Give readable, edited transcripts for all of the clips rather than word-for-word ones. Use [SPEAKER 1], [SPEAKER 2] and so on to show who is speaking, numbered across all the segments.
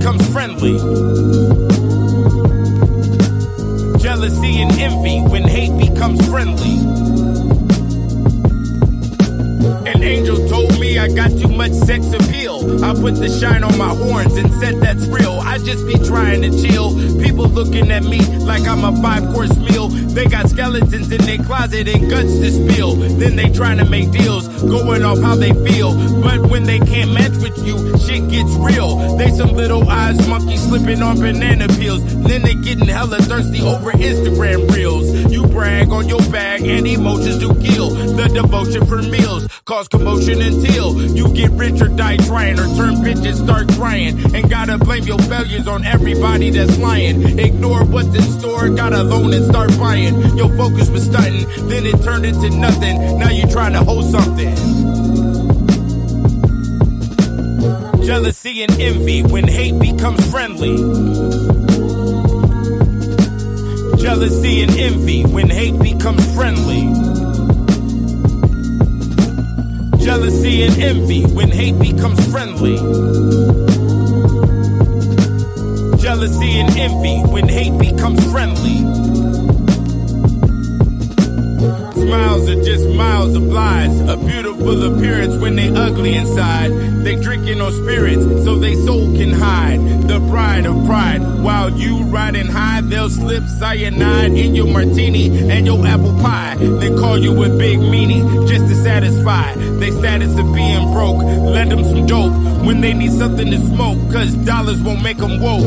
[SPEAKER 1] becomes friendly. Jealousy and envy when hate becomes friendly. An angel told me I got too much sex appeal. I put the shine on my horns and said that's real. I just be trying to chill. People looking at me like I'm a 5-course meal. They got skeletons in their closet and guts to spill. Then they trying to make deals, going off how they feel. But when they can't match with you, shit gets real. They some little eyes monkeys slipping on banana peels. Then they getting hella thirsty over Instagram reels. You brag on your bag and emotions do kill. The devotion for meals cause commotion until you get rich or die trying, or turn bitches start crying. And gotta blame your failures on everybody that's lying. Ignore what's in store, got a loan and start buying. Your focus was stunting, then it turned into nothing. Now you trying to hold something. Jealousy and envy when hate becomes friendly. Jealousy and envy when hate becomes friendly. Jealousy and envy when hate becomes friendly. Jealousy and envy when hate becomes friendly. Smiles are just miles of lies. A beautiful appearance when they ugly inside. They drinking on spirits so they soul can hide. The pride of pride. While you riding high, they'll slip cyanide in your martini and your apple pie. They call you a big meanie just to satisfy they status of being broke. Lend them some dope when they need something to smoke, cause dollars won't make them woke.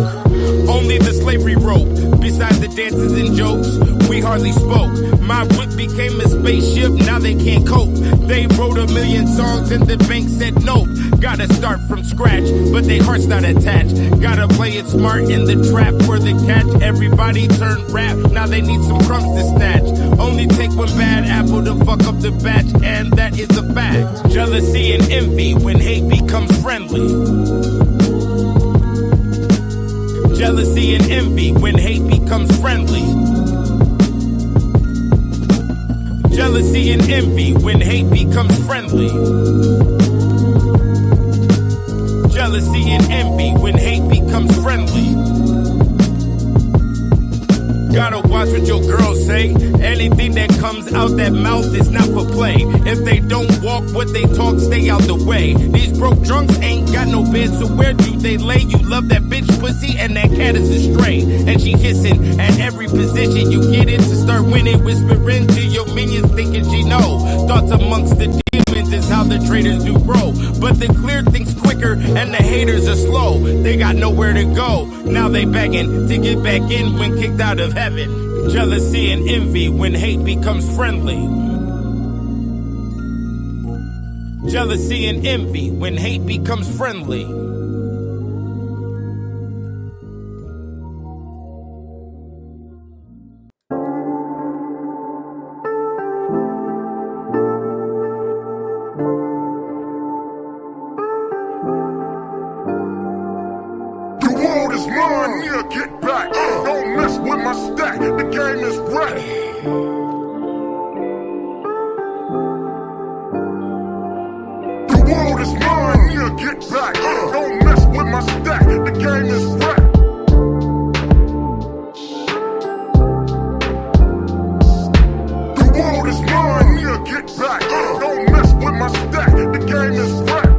[SPEAKER 1] Only the slavery rope. Besides the dances and jokes, we hardly spoke. My whip became a spaceship, now they can't cope. They wrote 1,000,000 songs and the bank said nope. Gotta start from scratch, but they heart's not attached. Gotta play it smart in the trap for the catch. Everybody turned rap, now they need some crumbs to snatch. Only take one bad apple to fuck up the batch, and that is a fact. Jealousy and envy when hate becomes friendly. Jealousy and envy when hate becomes friendly. Jealousy and envy when hate becomes friendly. Jealousy and envy when hate becomes friendly. Gotta watch what your girls say. Anything that comes out that mouth is not for play. If they don't walk what they talk, stay out the way. These broke drunks ain't got no bed, so where do they lay? You love that bitch pussy and that cat is a stray. And she hissing at every position you get in to start winning. Whispering to your minions thinking she know. Thoughts amongst the demons is how the traitors do grow. But the clear things quicker and the haters are slow. They got nowhere to go. Now they begging to get back in when kicked out of heaven. Jealousy and envy when hate becomes friendly. Jealousy and envy when hate becomes friendly.
[SPEAKER 2] Get back, don't mess with my stack, the game is wrecked. The world is mine, yeah, get back, don't mess with my stack, the game is wrecked. The world is mine, yeah, get back, don't mess with my stack, the game is wrecked.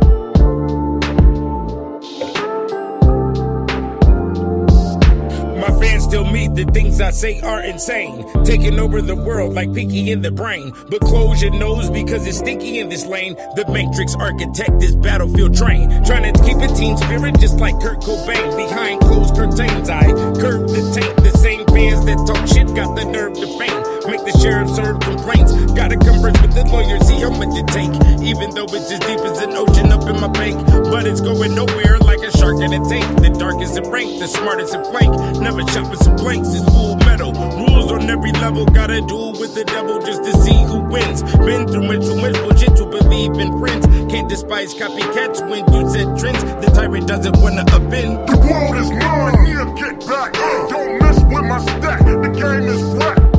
[SPEAKER 1] Fans tell me the things I say are insane, taking over the world like Pinky in the brain. But close your nose because it's stinky in this lane. The Matrix architect this battlefield train, trying to keep a teen spirit just like Kurt Cobain. Behind closed curtains I curb the taint. The same fans that talk shit got the nerve to feign. Make the sheriff serve complaints. Gotta converse with the lawyer, see how much it take. Even though it's as deep as an ocean up in my bank, but it's going nowhere like a shark in a tank. The darkest in rank, the smartest in flank. Never shop with some blanks, it's full metal. Rules on every level, gotta duel with the devil just to see who wins. Been through too much bullshit to believe in friends. Can't despise copycats when you set trends. The tyrant doesn't wanna offend.
[SPEAKER 2] The world is mine, yeah, get back. Don't mess with my stack, the game is wrecked.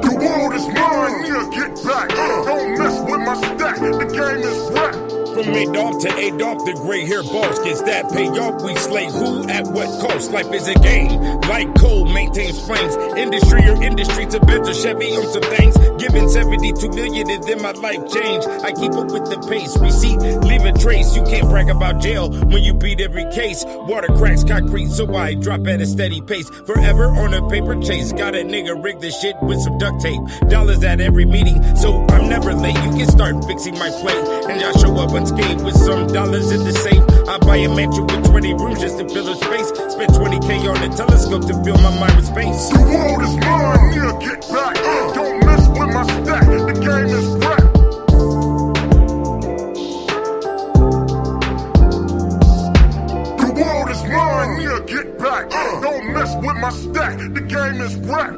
[SPEAKER 2] The world is mine, yeah, get back. Don't mess with my stack, the game is is rap.
[SPEAKER 1] From Adolf to Adolf, the gray hair boss gets that payoff. We slay who at what cost? Life is a game. Like coal maintains flames. Industry or industry to better Chevy on some things. Giving 72 million and then my life changed. I keep up with the pace. Receipt, leave a trace. You can't brag about jail when you beat every case. Water cracks concrete, so I drop at a steady pace. Forever on a paper chase. Got a nigga rig this shit with some duct tape. Dollars at every meeting, so I'm never late. You can start fixing my plate, and y'all show up unscathed with some dollars in the safe. I buy a mansion with 20 rooms just to fill a space. Spend 20K on the telescope to fill my mind with space.
[SPEAKER 2] The world is mine, yeah, get back. Don't mess with my stack, the game is rap. The world is mine, yeah, get back. Don't mess with my stack, the game is rap.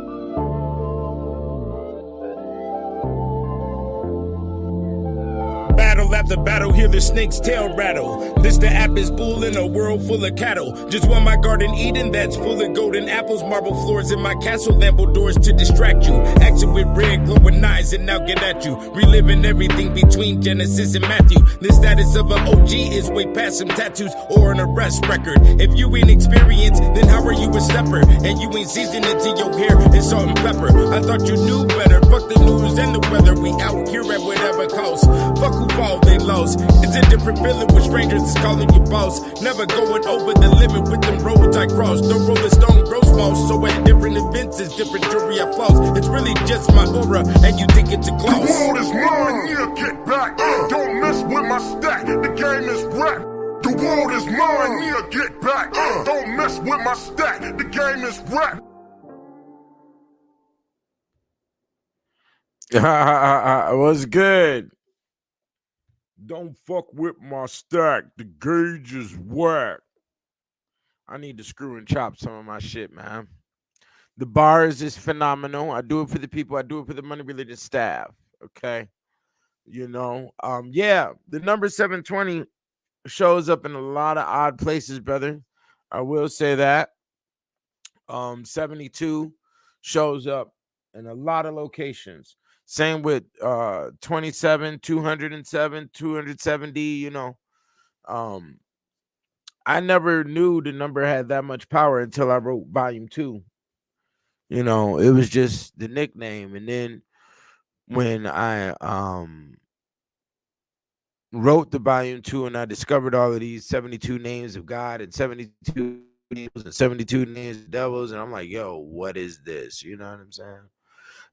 [SPEAKER 1] Battle after battle, hear the snake's tail rattle. This the app is bull in a world full of cattle. Just want my garden Eden that's full of golden apples. Marble floors in my castle, Lambo doors to distract you. Action with red glowing eyes and now get at you. Reliving everything between Genesis and Matthew. The status of an OG is way past some tattoos or an arrest record. If you ain't experienced, then how are you a stepper? And you ain't seasoned into your hair and salt and pepper. I thought you knew better. Fuck the news and the weather. We out here at whatever cost. Fuck who fall, they lost. It's a different feeling with strangers is calling you boss. Never going over the limit with them roads I cross. Don't roll a stone, grow small. So at different events, it's different jewelry I floss. It's really just my aura, and you think it's a gloss.
[SPEAKER 2] The world is mine, yeah, get back. Don't mess with my stack, the game is rap. The world is mine, yeah, get back. Don't mess with my stack, the game is rap.
[SPEAKER 3] What's good? Don't fuck with my stack. The gauge is whack. I need to screw and chop some of my shit, man. The bars is phenomenal. I do it for the people. I do it for the money related staff. Okay. You know, yeah, the number 720 shows up in a lot of odd places, brother. I will say that. 72 shows up in a lot of locations. Same with 27, 207, 270, you know. I never knew the number had that much power until I wrote volume 2. You know, it was just the nickname. And then when I wrote the volume 2 and I discovered all of these 72 names of God and 72 names and 72 names of devils, and I'm like, yo, what is this? You know what I'm saying?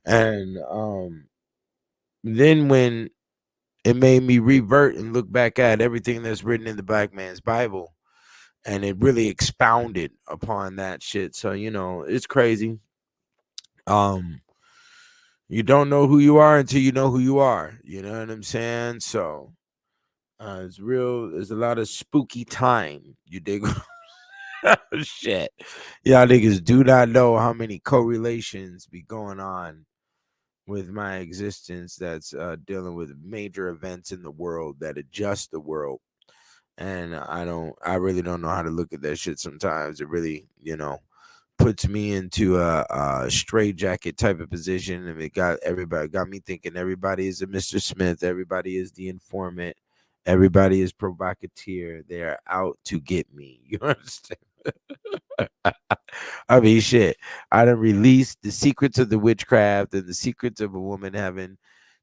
[SPEAKER 3] And then when it made me revert and look back at everything that's written in the Black Man's Bible, and it really expounded upon that shit. So, you know, it's crazy. You don't know who you are until you know who you are. You know what I'm saying? So it's real. There's a lot of spooky time. You dig? Shit. Y'all niggas do not know how many correlations be going on with my existence that's dealing with major events in the world that adjust the world. And I really don't know how to look at that shit sometimes. It really, you know, puts me into a straitjacket type of position, and it got me thinking everybody is a Mr. Smith, everybody is the informant, everybody is provocateur. They're out to get me. You understand? I mean, shit. I done released the secrets of the witchcraft and the secrets of a woman having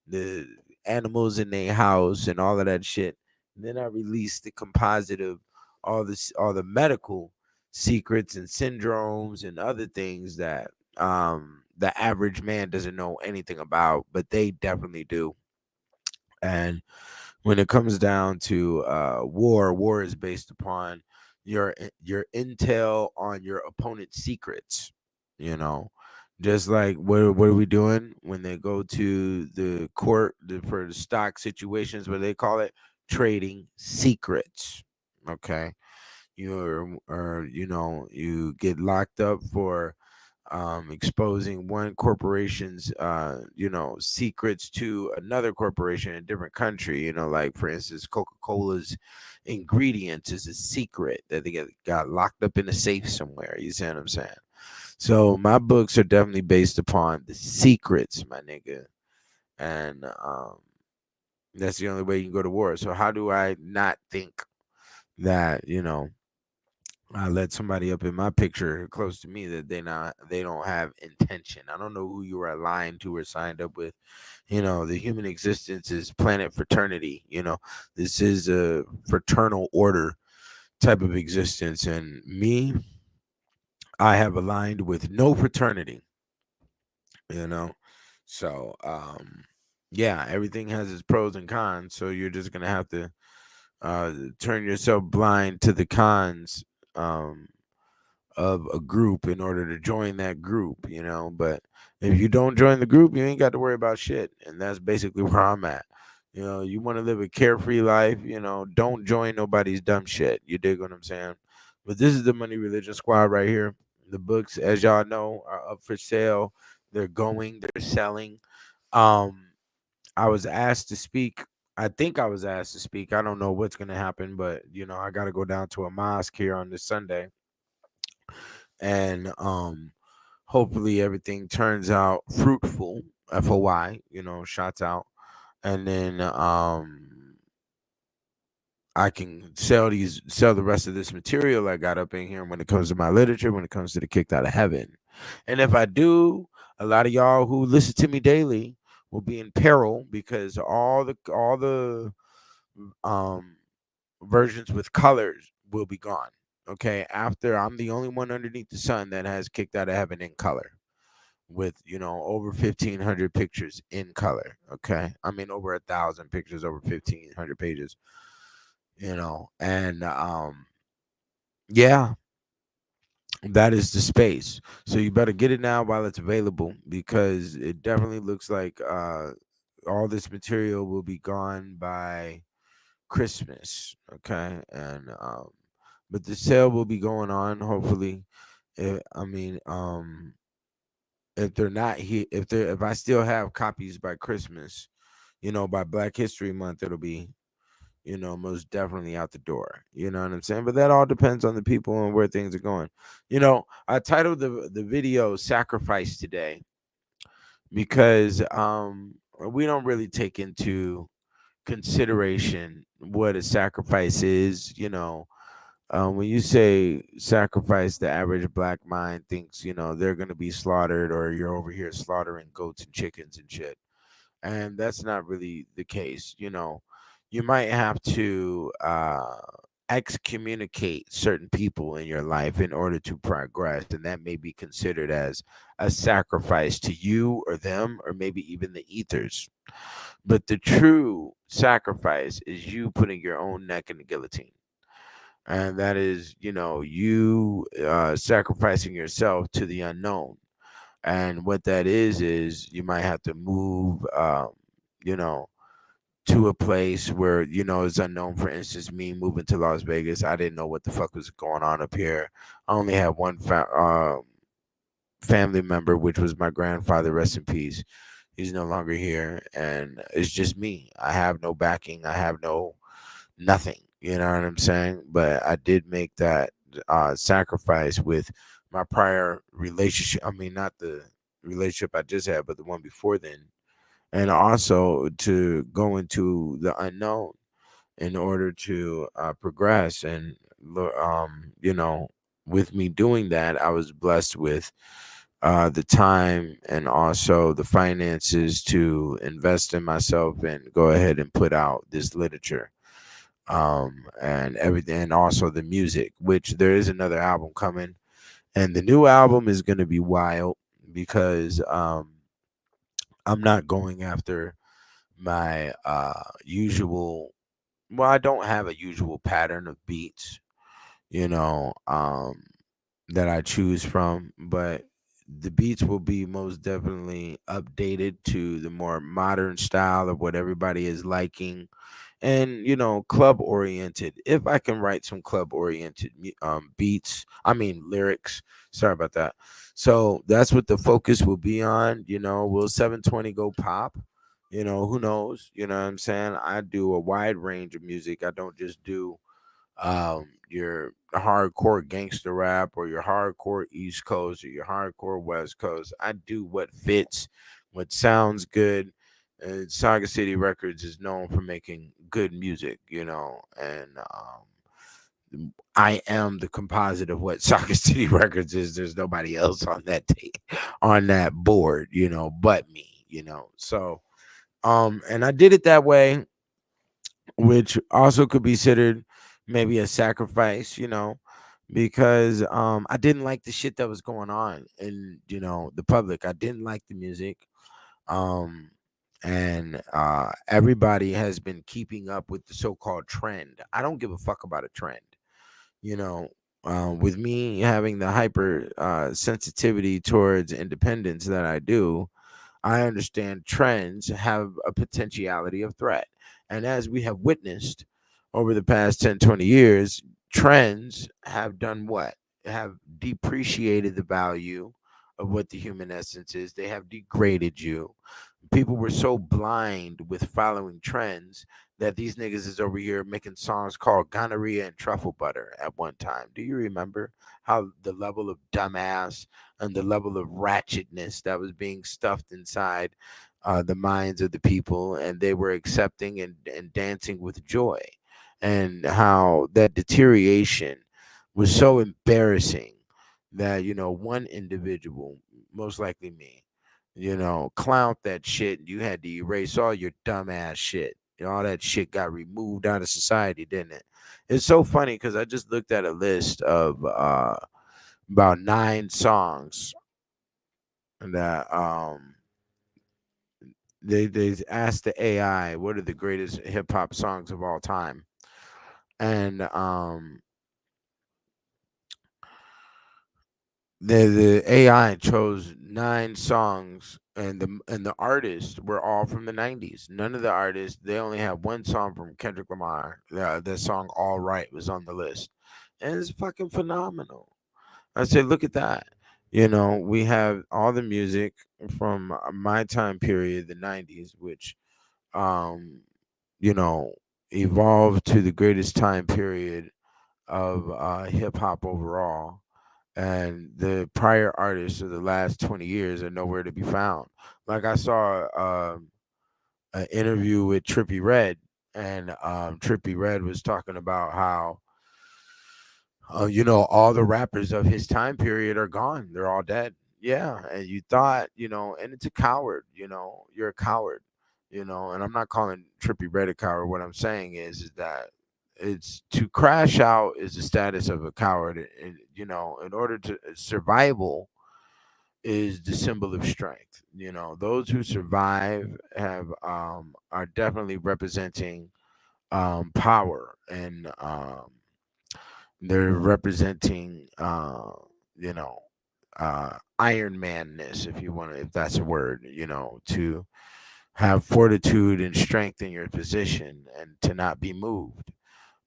[SPEAKER 3] the animals in their house and all of that shit. And then I released the composite of all the medical secrets and syndromes and other things that the average man doesn't know anything about, but they definitely do. And when it comes down to war is based upon your intel on your opponent's secrets. You know, just like what are we doing when they go to the court for the stock situations, where they call it trading secrets. Okay, you get locked up for exposing one corporation's secrets to another corporation in a different country. You know, like for instance, Coca-Cola's ingredients is a secret that they got locked up in a safe somewhere. You see what I'm saying? So my books are definitely based upon the secrets, my nigga. And That's the only way you can go to war. So how do I not think that, I let somebody up in my picture close to me that they don't have intention. I don't know who you are aligned to or signed up with. The human existence is planet fraternity. This is a fraternal order type of existence. And me, I have aligned with no fraternity, you know. So yeah, everything has its pros and cons. So you're just gonna have to turn yourself blind to the cons um of a group in order to join that group. But if you don't join the group, you ain't got to worry about shit. And that's basically where I'm at. You want to live a carefree life, don't join nobody's dumb shit. You dig what I'm saying? But this is the Money Religion Squad right here. The books, as y'all know, are up for sale. They're selling. Um, I was asked to speak. I think I was asked to speak. I don't know what's gonna happen, but I gotta go down to a mosque here on this Sunday, and hopefully everything turns out fruitful. FOY, shots out, and then I can sell the rest of this material I got up in here when it comes to my literature, when it comes to the Kicked Out of Heaven. And if I do, a lot of y'all who listen to me daily will be in peril because all the um versions with colors will be gone. Okay, after I'm the only one underneath the sun that has Kicked Out of Heaven in color with over 1,500 pictures in color. Okay, I mean over 1,000 pictures, over 1,500 pages. And yeah, that is the space. So you better get it now while it's available because it definitely looks like all this material will be gone by Christmas. Okay, and but the sale will be going on. Hopefully, I mean, if they're not here, if I still have copies by Christmas, by Black History Month, it'll be most definitely out the door. You know what I'm saying? But that all depends on the people and where things are going. I titled the video "Sacrifice" today because we don't really take into consideration what a sacrifice is. When you say sacrifice, the average black mind thinks they're gonna be slaughtered, or you're over here slaughtering goats and chickens and shit, and that's not really the case. You might have to excommunicate certain people in your life in order to progress, and that may be considered as a sacrifice to you or them, or maybe even the ethers. But the true sacrifice is you putting your own neck in the guillotine, and that is you sacrificing yourself to the unknown. And what that is you might have to move you know to a place where is unknown. For instance, me moving to Las Vegas, I didn't know what the fuck was going on up here. I only had one family member, which was my grandfather, rest in peace. He's no longer here, and it's just me. I have no backing, I have no nothing, you know what I'm saying? But I did make that sacrifice with my prior relationship. I mean, not the relationship I just had, but the one before then, and also to go into the unknown in order to progress. And with me doing that, I was blessed with the time and also the finances to invest in myself and go ahead and put out this literature, and everything, and also the music, which there is another album coming, and the new album is going to be wild because I'm not going after my usual. Well, I don't have a usual pattern of beats, you know, um, that I choose from, but the beats will be most definitely updated to the more modern style of what everybody is liking, and club oriented. If I can write some club oriented beats, I mean lyrics, sorry about that. So that's what the focus will be on. Will 720 go pop? Who knows? You know what I'm saying? I do a wide range of music. I don't just do your hardcore gangster rap or your hardcore East Coast or your hardcore West Coast. I do what fits, what sounds good, Saga City Records is known for making good music, and I am the composite of what Saga City Records is. There's nobody else on that on that board, but me, So, and I did it that way, which also could be considered maybe a sacrifice, because I didn't like the shit that was going on in, the public. I didn't like the music. Um and everybody has been keeping up with the so-called trend. I don't give a fuck about a trend, you know. With me having the hyper sensitivity towards independence that I do, I understand trends have a potentiality of threat. And as we have witnessed over the past 10, 20 years, trends have done what? Have depreciated the value of what the human essence is. They have degraded you. People were so blind with following trends that these niggas is over here making songs called gonorrhea and truffle butter at one time. Do you remember how the level of dumbass and the level of ratchetness that was being stuffed inside the minds of the people, and they were accepting and dancing with joy, and how that deterioration was so embarrassing that one individual, most likely me, clowned that shit. You had to erase all your dumbass shit. All that shit got removed out of society, didn't it? It's so funny because I just looked at a list of about 9 songs that they asked the AI what are the greatest hip hop songs of all time, and the AI chose 9 songs, and the artists were all from the '90s. None of the artists. They only have one song from Kendrick Lamar. The song "All Right" was on the list, and it's fucking phenomenal. I say, look at that. We have all the music from my time period, the '90s, which um, you know, evolved to the greatest time period of hip hop overall. And the prior artists of the last 20 years are nowhere to be found. Like I saw an interview with Trippie Redd, and Trippie Redd was talking about how all the rappers of his time period are gone. They're all dead. Yeah. And you thought, and it's a coward, you're a coward, and I'm not calling Trippie Redd a coward. What I'm saying is that it's to crash out is the status of a coward. And, in order to survival is the symbol of strength. Those who survive have are definitely representing power, and they're representing, you know, Iron Manness, if you want to, if that's a word, to have fortitude and strength in your position and to not be moved.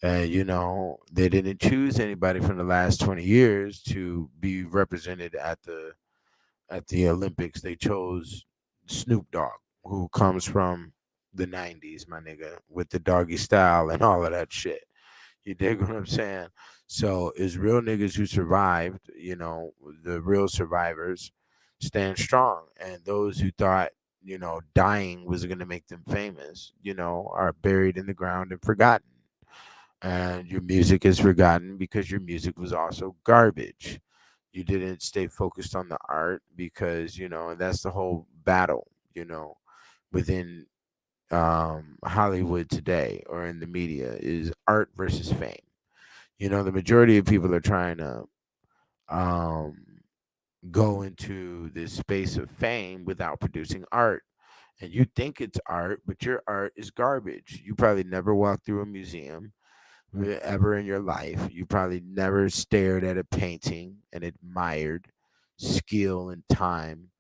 [SPEAKER 3] They didn't choose anybody from the last 20 years to be represented at the Olympics. They chose Snoop Dogg, who comes from the '90s, my nigga, with the doggy style and all of that shit. You dig what I'm saying? So it's real niggas who survived, the real survivors stand strong. And those who thought, dying was going to make them famous, are buried in the ground and forgotten. And your music is forgotten because your music was also garbage. You didn't stay focused on the art because, and that's the whole battle, within Hollywood today or in the media is art versus fame. The majority of people are trying to um, go into this space of fame without producing art. And you think it's art, but your art is garbage. You probably never walked through a museum ever in your life. You probably never stared at a painting and admired skill and time.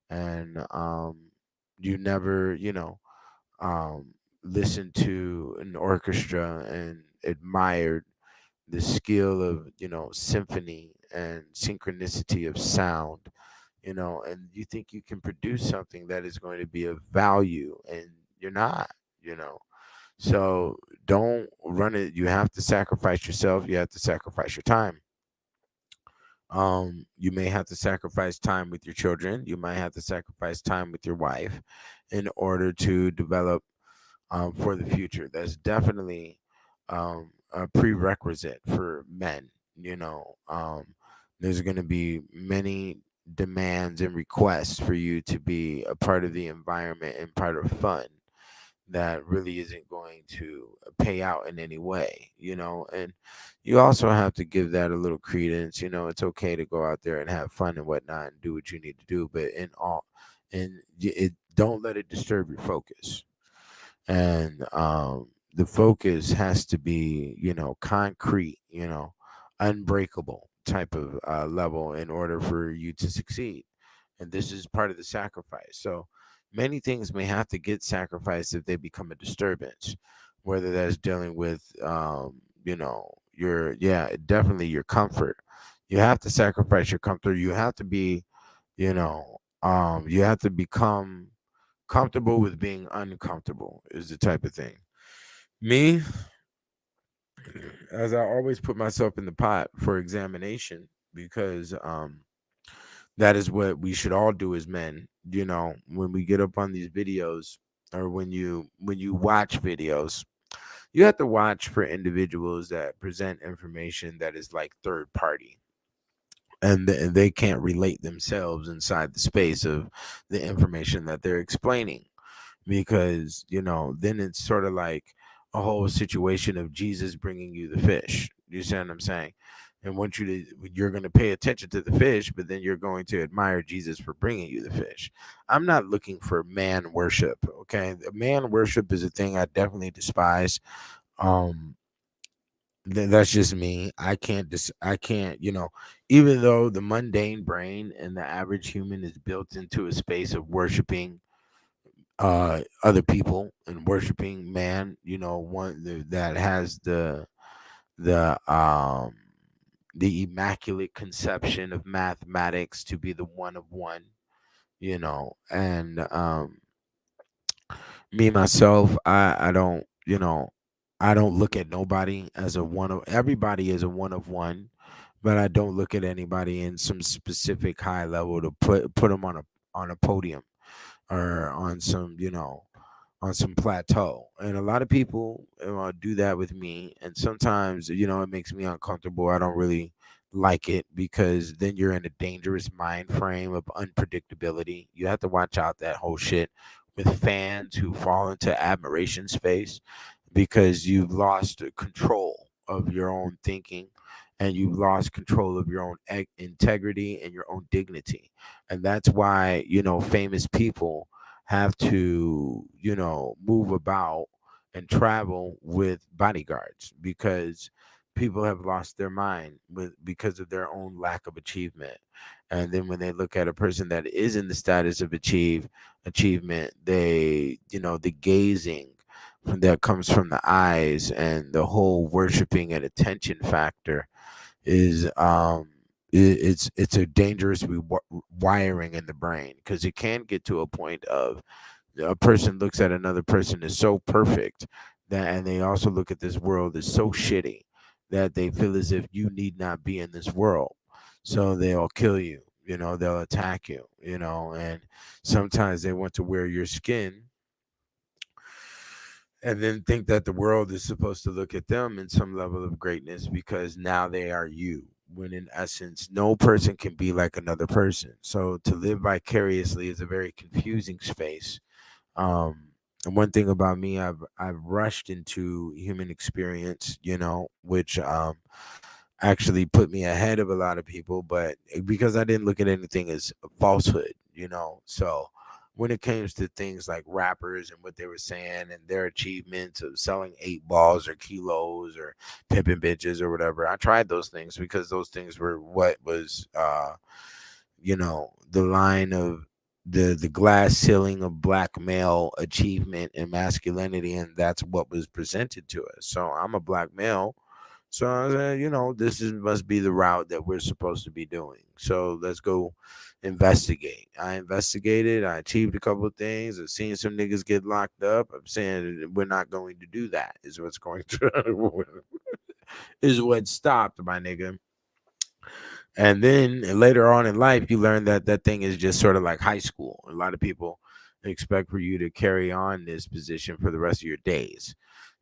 [SPEAKER 3] And you never, um, listened to an orchestra and admired the skill of symphony and synchronicity of sound, and you think you can produce something that is going to be of value, and you're not, so don't run it. You have to sacrifice yourself. You have to sacrifice your time. You may have to sacrifice time with your children. You might have to sacrifice time with your wife in order to develop for the future. That's definitely a prerequisite for men. You know, there's going to be many demands and requests for you to be a part of the environment and part of fun that really isn't going to pay out in any way, and you also have to give that a little credence. It's okay to go out there and have fun and whatnot and do what you need to do, but it don't let it disturb your focus. And the focus has to be, concrete, unbreakable type of level in order for you to succeed. And this is part of the sacrifice. So many things may have to get sacrificed if they become a disturbance, whether that's dealing with, definitely your comfort. You have to sacrifice your comfort. You have to be, you have to become comfortable with being uncomfortable, is the type of thing. Me, as I always put myself in the pot for examination, because that is what we should all do as men. When we get up on these videos, or when you watch videos, you have to watch for individuals that present information that is like third party, and they can't relate themselves inside the space of the information that they're explaining, because then it's sort of like a whole situation of Jesus bringing you the fish. You see what I'm saying? And you're going to pay attention to the fish, but then you're going to admire Jesus for bringing you the fish. I'm not looking for man worship. Okay, man worship is a thing I definitely despise. um that's just me. I can't, even though the mundane brain and the average human is built into a space of worshiping other people and worshiping man, that has the the immaculate conception of mathematics to be the one of one, and me myself, I don't, I don't look at nobody as a one of everybody is a one of one, but I don't look at anybody in some specific high level to put them on a podium, or on some plateau. And a lot of people do that with me, and sometimes it makes me uncomfortable. I don't really like it, because then you're in a dangerous mind frame of unpredictability. You have to watch out that whole shit with fans who fall into admiration space, because you've lost control of your own thinking, and you've lost control of your own integrity and your own dignity. And that's why famous people have to move about and travel with bodyguards, because people have lost their mind because of their own lack of achievement. And then when they look at a person that is in the status of achievement, they the gazing that comes from the eyes, and the whole worshiping and attention factor is it's a dangerous wiring in the brain, because it can get to a point of a person looks at another person as so perfect, and they also look at this world as so shitty, that they feel as if you need not be in this world, so they'll kill you, they'll attack you, and sometimes they want to wear your skin, and then think that the world is supposed to look at them in some level of greatness, because now they are you, when in essence no person can be like another person. So to live vicariously is a very confusing space. And one thing about me, I've rushed into human experience, which actually put me ahead of a lot of people, but because I didn't look at anything as a falsehood, so when it comes to things like rappers and what they were saying and their achievements of selling 8 balls or kilos or pimping bitches or whatever, I tried those things because those things were what was the line of the glass ceiling of black male achievement and masculinity, and that's what was presented to us. So I'm a black male, so I said, this must be the route that we're supposed to be doing. So let's go investigate. I investigated. I achieved a couple of things. I've seen some niggas get locked up. I'm saying we're not going to do that. Is what's going to is what stopped, my nigga. And then later on in life, you learn that that thing is just sort of like high school. A lot of people expect for you to carry on this position for the rest of your days,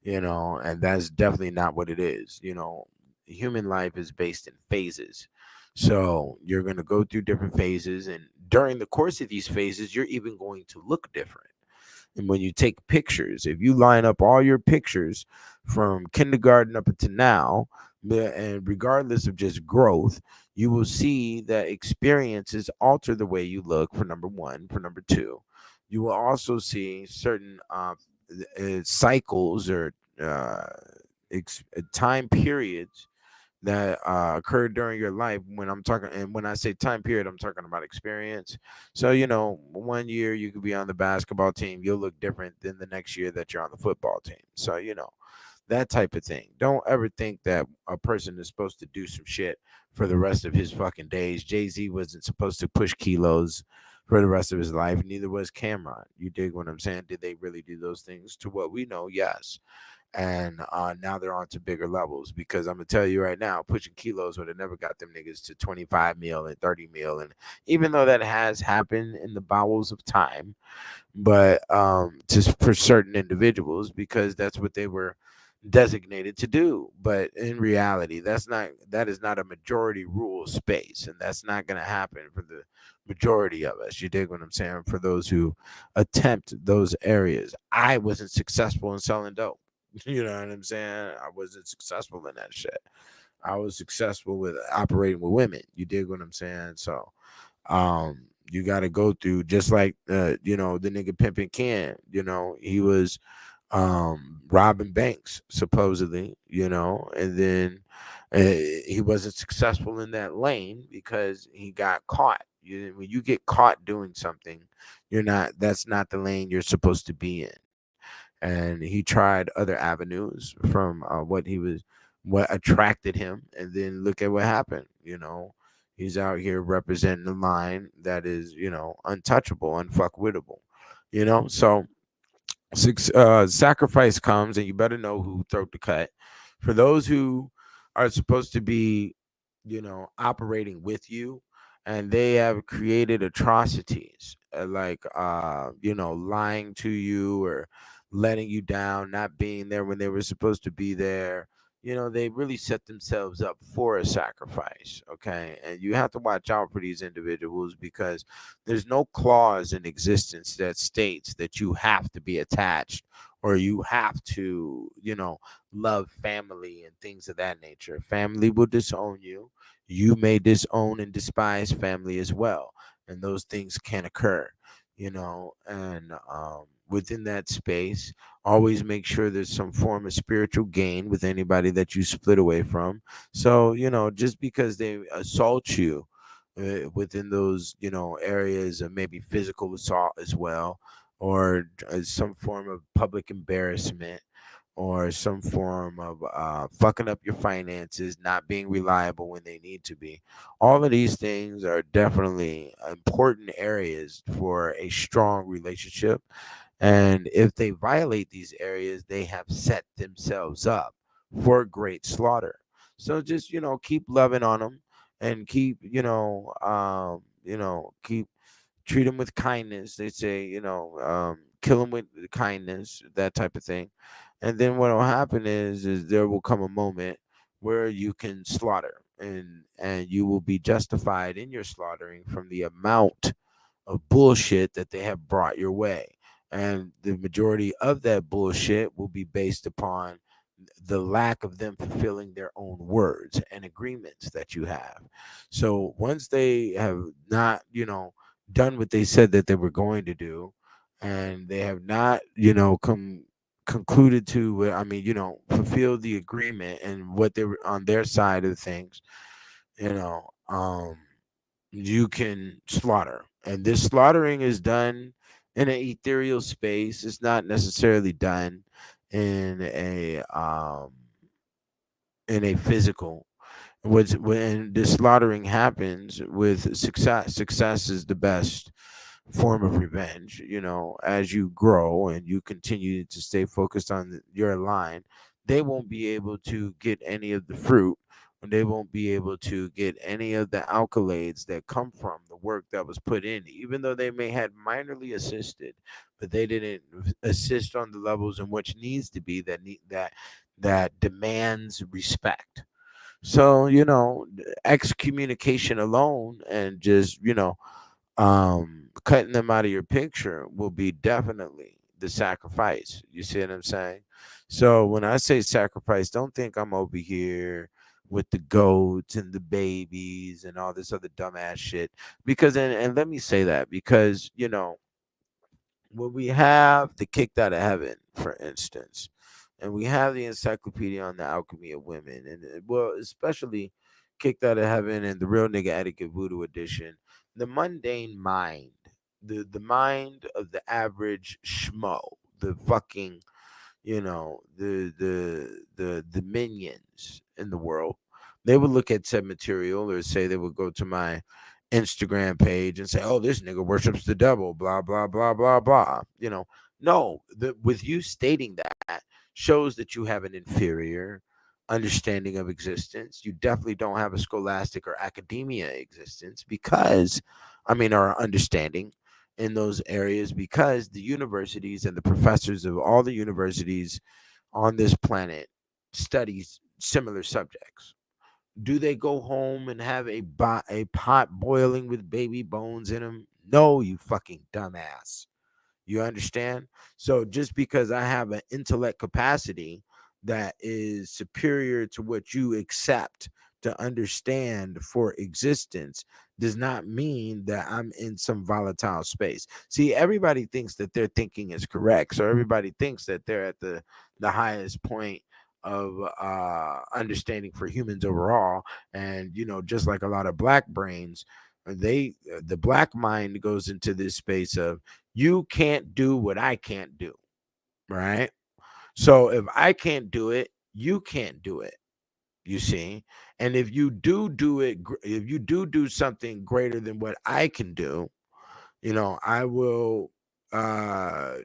[SPEAKER 3] and that's definitely not what it is. Human life is based in phases. So you're going to go through different phases. And during the course of these phases, you're even going to look different. And when you take pictures, if you line up all your pictures from kindergarten up until now, and regardless of just growth, you will see that experiences alter the way you look, for number one. For number two, you will also see certain cycles or uh, time periods that occurred during your life. When I'm talking, and when I say time period, I'm talking about experience. So, one year you could be on the basketball team, you'll look different than the next year that you're on the football team. So, that type of thing. Don't ever think that a person is supposed to do some shit for the rest of his fucking days. Jay-Z wasn't supposed to push kilos for the rest of his life. Neither was Cameron. You dig what I'm saying? Did they really do those things? To what we know, yes. And now they're on to bigger levels, because I'm gonna tell you right now, pushing kilos would have never got them niggas to 25 mil and 30 mil. And even though that has happened in the bowels of time, but just for certain individuals, because that's what they were designated to do. But in reality, that is not a majority rule space, and that's not going to happen for the majority of us. You dig what I'm saying? For those who attempt those areas, I wasn't successful in selling dope. You know what I'm saying? I wasn't successful in that shit. I was successful with operating with women. You dig what I'm saying? So you got to go through, just like the nigga pimping Ken. He was robbing banks supposedly, and then he wasn't successful in that lane because he got caught. When you get caught doing something, that's not the lane you're supposed to be in. And he tried other avenues from what attracted him, and then look at what happened. He's out here representing the line that is, untouchable, unfuckwittable. So sacrifice comes, and you better know who throat to cut. For those who are supposed to be, operating with you, and they have created atrocities, like lying to you, or letting you down, not being there when they were supposed to be there. They really set themselves up for a sacrifice. Okay. And you have to watch out for these individuals, because there's no clause in existence that states that you have to be attached, or you have to, love family and things of that nature. Family will disown you. You may disown and despise family as well. And those things can occur, and within that space, always make sure there's some form of spiritual gain with anybody that you split away from. So, just because they assault you within those, areas of maybe physical assault as well, or some form of public embarrassment, or some form of fucking up your finances, not being reliable when they need to be. All of these things are definitely important areas for a strong relationship. And if they violate these areas, they have set themselves up for great slaughter. So just, keep loving on them, and keep, keep treat them with kindness. They say, kill them with kindness, that type of thing. And then what will happen is there will come a moment where you can slaughter, and you will be justified in your slaughtering from the amount of bullshit that they have brought your way. And the majority of that bullshit will be based upon the lack of them fulfilling their own words and agreements that you have. So once they have not, done what they said that they were going to do, and they have not, concluded to, I mean, fulfill the agreement and what they were on their side of things, you know, um, you can slaughter. And this slaughtering is done in an ethereal space. It's not necessarily done in a physical. When this slaughtering happens with success, success is the best form of revenge. As you grow and you continue to stay focused on your line, they won't be able to get any of the fruit They won't be able to get any of the accolades that come from the work that was put in, even though they may had minorly assisted, but they didn't assist on the levels in which needs to be that demands respect. So, excommunication alone and just, cutting them out of your picture will be definitely the sacrifice. You see what I'm saying? So when I say sacrifice, don't think I'm over here with the goats and the babies and all this other dumbass shit. Because and let me say that because when we have the kicked out of heaven, for instance, and we have the encyclopedia on the alchemy of women, and well, especially kicked out of heaven and the real nigga etiquette voodoo edition, the mundane mind, the mind of the average schmo, the fucking the minions in the world, they would look at said material or say they would go to my Instagram page and say, "Oh, this nigga worships the devil," blah blah blah blah blah. No, with you stating that shows that you have an inferior understanding of existence. You definitely don't have a scholastic or academia existence because, I mean, or understanding in those areas because the universities and the professors of all the universities on this planet studies similar subjects. Do they go home and have a pot boiling with baby bones in them? No, you fucking dumbass. You understand? So just because I have an intellect capacity that is superior to what you accept to understand for existence does not mean that I'm in some volatile space. See, everybody thinks that their thinking is correct. So everybody thinks that they're at the highest point of understanding for humans overall. And just like a lot of black brains, the black mind goes into this space of you can't do what I can't do, right? So if I can't do it, you can't do it. You see? And if you do it, if you do something greater than what I can do, I will uh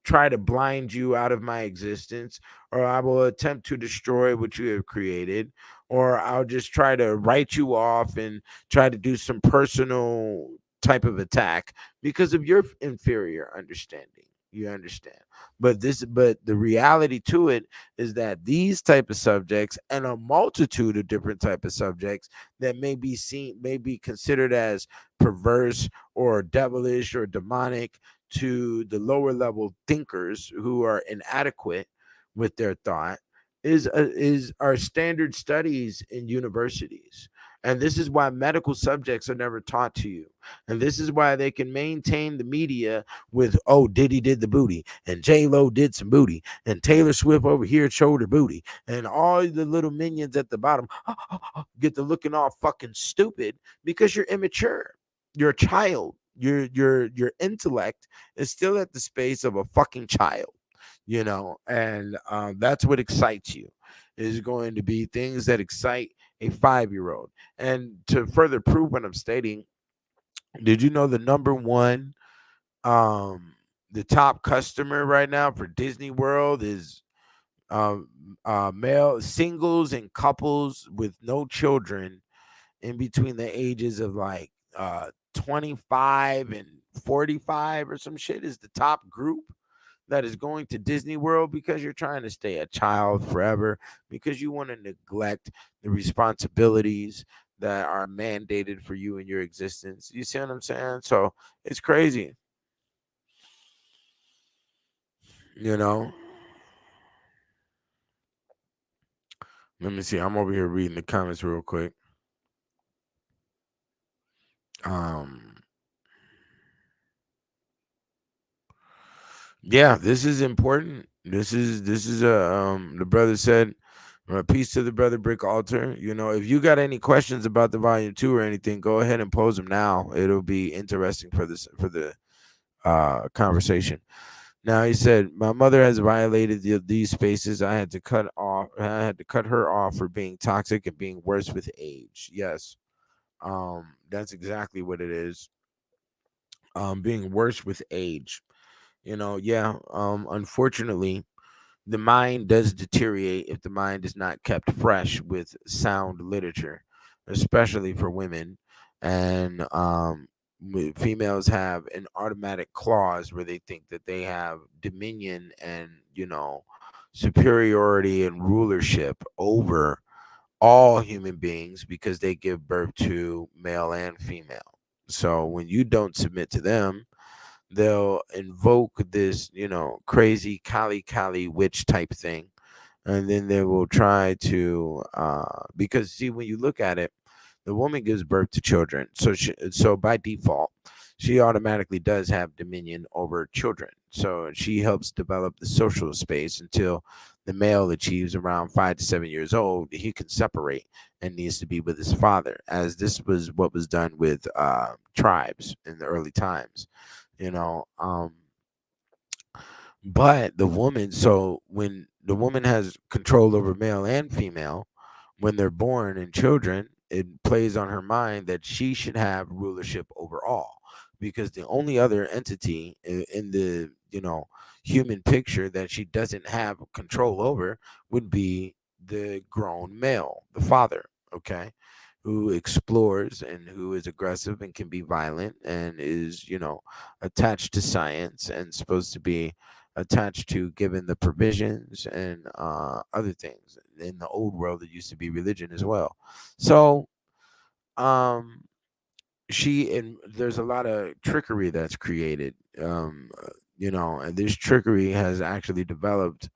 [SPEAKER 3] try to blind you out of my existence, or I will attempt to destroy what you have created, or I'll just try to write you off and try to do some personal type of attack because of your inferior understanding. You understand? But the reality to it is that these type of subjects and a multitude of different type of subjects that may be considered as perverse or devilish or demonic to the lower level thinkers who are inadequate with their thought is our standard studies in universities. And this is why medical subjects are never taught to you. And this is why they can maintain the media with, oh, Diddy did the booty, and J Lo did some booty, and Taylor Swift over here showed her booty, and all the little minions at the bottom get to looking all fucking stupid because you're immature. You're a child. Your intellect is still at the space of a fucking child, and that's what excites you is going to be things that excite a 5-year-old. And to further prove what I'm stating, did you know the number one um the top customer right now for Disney World is um male singles and couples with no children in between the ages of like 25 and 45 or some shit is the top group that is going to Disney World because you're trying to stay a child forever, because you want to neglect the responsibilities that are mandated for you in your existence. You see what I'm saying? So it's crazy, you know. Let me see. I'm over here reading the comments real quick. Um, yeah, this is important. This is a the brother said, peace to the brother brick altar. If you got any questions about the volume 2 or anything, go ahead and pose them now. It'll be interesting for the conversation. Now he said, my mother has violated these spaces. I had to cut her off for being toxic and being worse with age. Yes. That's exactly what it is. Being worse with age. Yeah. Unfortunately, the mind does deteriorate if the mind is not kept fresh with sound literature, especially for women. And females have an automatic clause where they think that they have dominion and, superiority and rulership over all human beings because they give birth to male and female. So when you don't submit to them, they'll invoke this, crazy Kali witch type thing. And then they will try to, because see, when you look at it, the woman gives birth to children. So by default, she automatically does have dominion over children. So she helps develop the social space until the male achieves around 5 to 7 years old. He can separate and needs to be with his father, as this was what was done with tribes in the early times. You know, but the woman, so when the woman has control over male and female, when they're born and children, it plays on her mind that she should have rulership over all. Because the only other entity in the, human picture that she doesn't have control over would be the grown male, the father, okay? Who explores and who is aggressive and can be violent and is, attached to science and supposed to be attached to given the provisions and other things. In the old world, it used to be religion as well. So um and there's a lot of trickery that's created, and this trickery has actually developed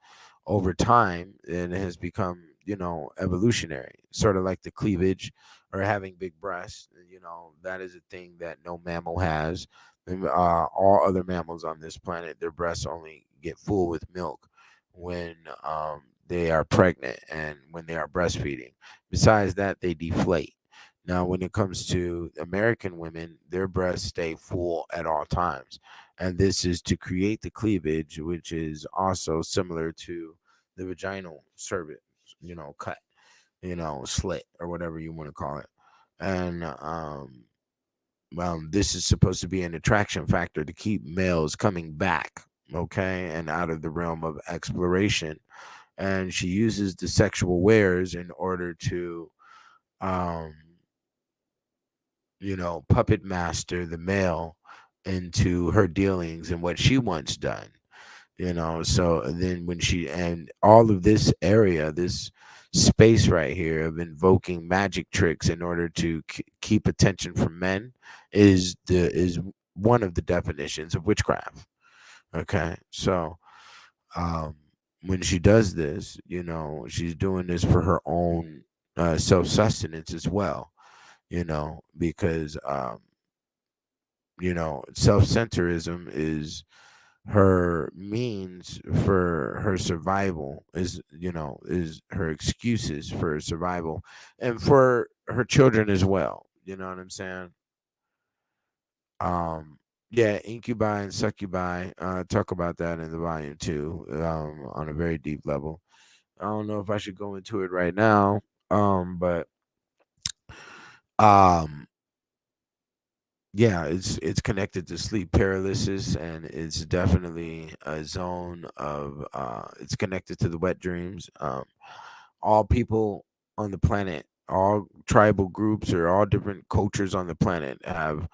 [SPEAKER 3] over time and has become, evolutionary, sort of like the cleavage or having big breasts. That is a thing that no mammal has. And, all other mammals on this planet, their breasts only get full with milk when they are pregnant and when they are breastfeeding. Besides that, they deflate. Now, when it comes to American women, their breasts stay full at all times. And this is to create the cleavage, which is also similar to the vaginal cervix, cut, slit, or whatever you want to call it. And this is supposed to be an attraction factor to keep males coming back, okay, and out of the realm of exploration. And she uses the sexual wares in order to, um, puppet master the male into her dealings and what she wants done. So then when and all of this area, this space right here of invoking magic tricks in order to keep attention from men is one of the definitions of witchcraft. Okay, so um when she does this, she's doing this for her own self-sustenance as well, because self-centerism is her means for her survival, is her excuses for survival and for her children as well. You know what I'm saying? um yeah, incubi and succubi, talk about that in the volume 2, on a very deep level. I don't know if I should go into it right now, but um yeah, it's connected to sleep paralysis, and it's definitely a zone of it's connected to the wet dreams. All people on the planet, all tribal groups or all different cultures on the planet have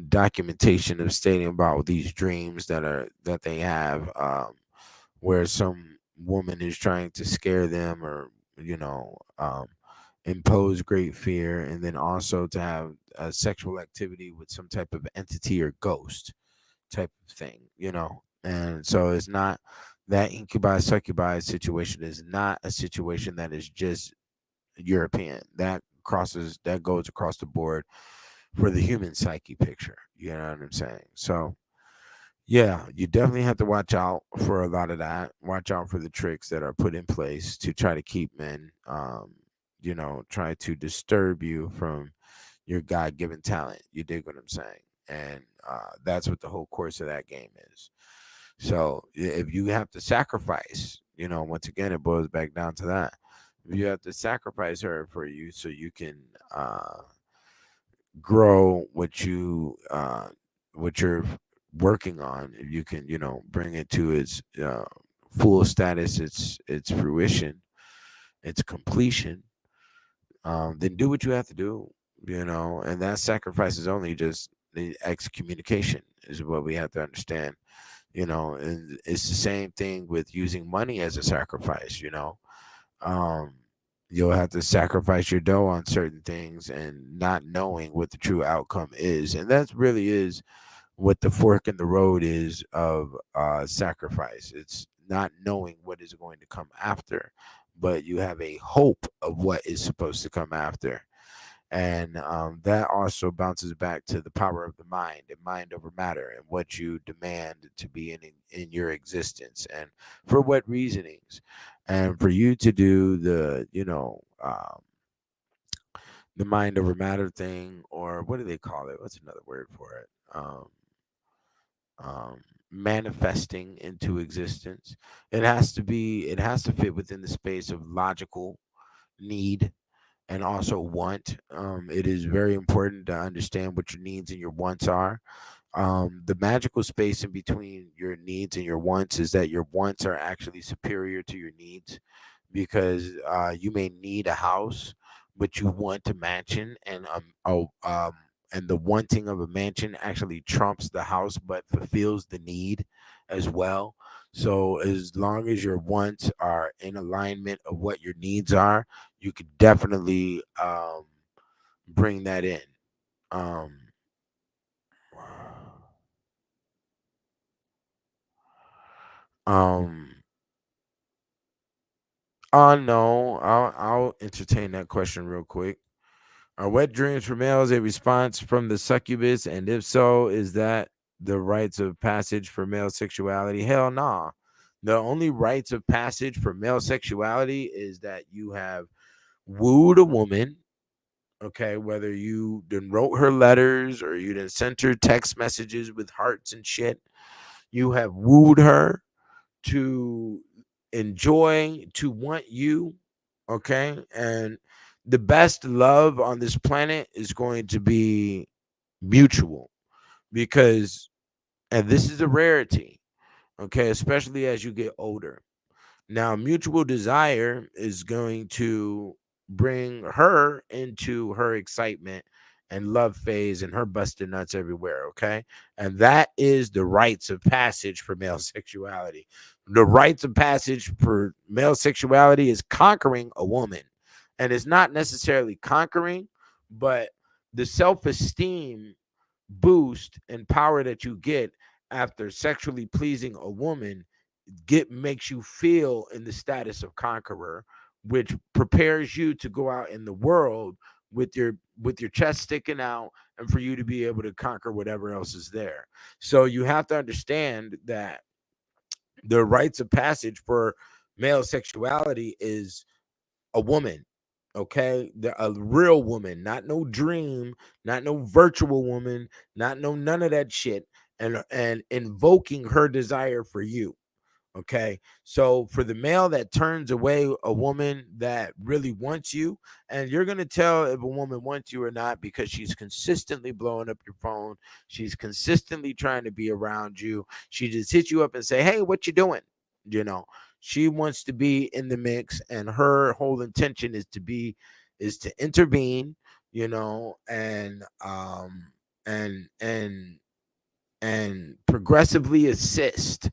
[SPEAKER 3] documentation of stating about these dreams that they have, where some woman is trying to scare them or, impose great fear, and then also to have sexual activity with some type of entity or ghost type of thing, and so it's not that incubi succubi situation is not a situation that is just European. That goes across the board for the human psyche picture. You know what I'm saying? So yeah, you definitely have to watch out for a lot of that. Watch out for the tricks that are put in place to try to keep men, try to disturb you from your God-given talent. You dig what I'm saying? And that's what the whole course of that game is. So if you have to sacrifice, once again, it boils back down to that. If you have to sacrifice her for you so you can grow what you're working on, if you can, bring it to its full status, its fruition, its completion, then do what you have to do, and that sacrifice is only just the excommunication is what we have to understand, and it's the same thing with using money as a sacrifice, um, you'll have to sacrifice your dough on certain things and not knowing what the true outcome is, and that really is what the fork in the road is of sacrifice. It's not knowing what is going to come after, but you have a hope of what is supposed to come after. And that also bounces back to the power of the mind and mind over matter and what you demand to be in your existence and for what reasonings. And for you to do the mind over matter thing, or what do they call it? What's another word for it? Manifesting into existence. It has to fit within the space of logical need and also want. It is very important to understand what your needs and your wants are. The magical space in between your needs and your wants is that your wants are actually superior to your needs, because you may need a house, but you want a mansion, and the wanting of a mansion actually trumps the house, but fulfills the need as well. So as long as your wants are in alignment of what your needs are, you could definitely bring that in. Um, um, no, I'll entertain that question real quick. Are wet dreams for males a response from the succubus? And if so, is that the rites of passage for male sexuality? Hell nah. The only rites of passage for male sexuality is that you have wooed a woman, okay, whether you done wrote her letters or you done sent her text messages with hearts and shit. You have wooed her to enjoy, to want you, okay? And the best love on this planet is going to be mutual, because, and this is a rarity, okay, especially as you get older. Now, mutual desire is going to bring her into her excitement and love phase and her busting nuts everywhere, okay? And that is the rites of passage for male sexuality. The rites of passage for male sexuality is conquering a woman. And it's not necessarily conquering, but the self esteem boost and power that you get after sexually pleasing a woman makes you feel in the status of conqueror, which prepares you to go out in the world with your chest sticking out, and for you to be able to conquer whatever else is there. So you have to understand that the rites of passage for male sexuality is a woman, okay, a real woman, not no dream, not no virtual woman, not no none of that shit, and invoking her desire for you. Okay. So for the male that turns away a woman that really wants you, and you're going to tell if a woman wants you or not because she's consistently blowing up your phone. She's consistently trying to be around you. She just hits you up and say, "Hey, what you doing?" You know, she wants to be in the mix, and her whole intention is to intervene, and progressively assist.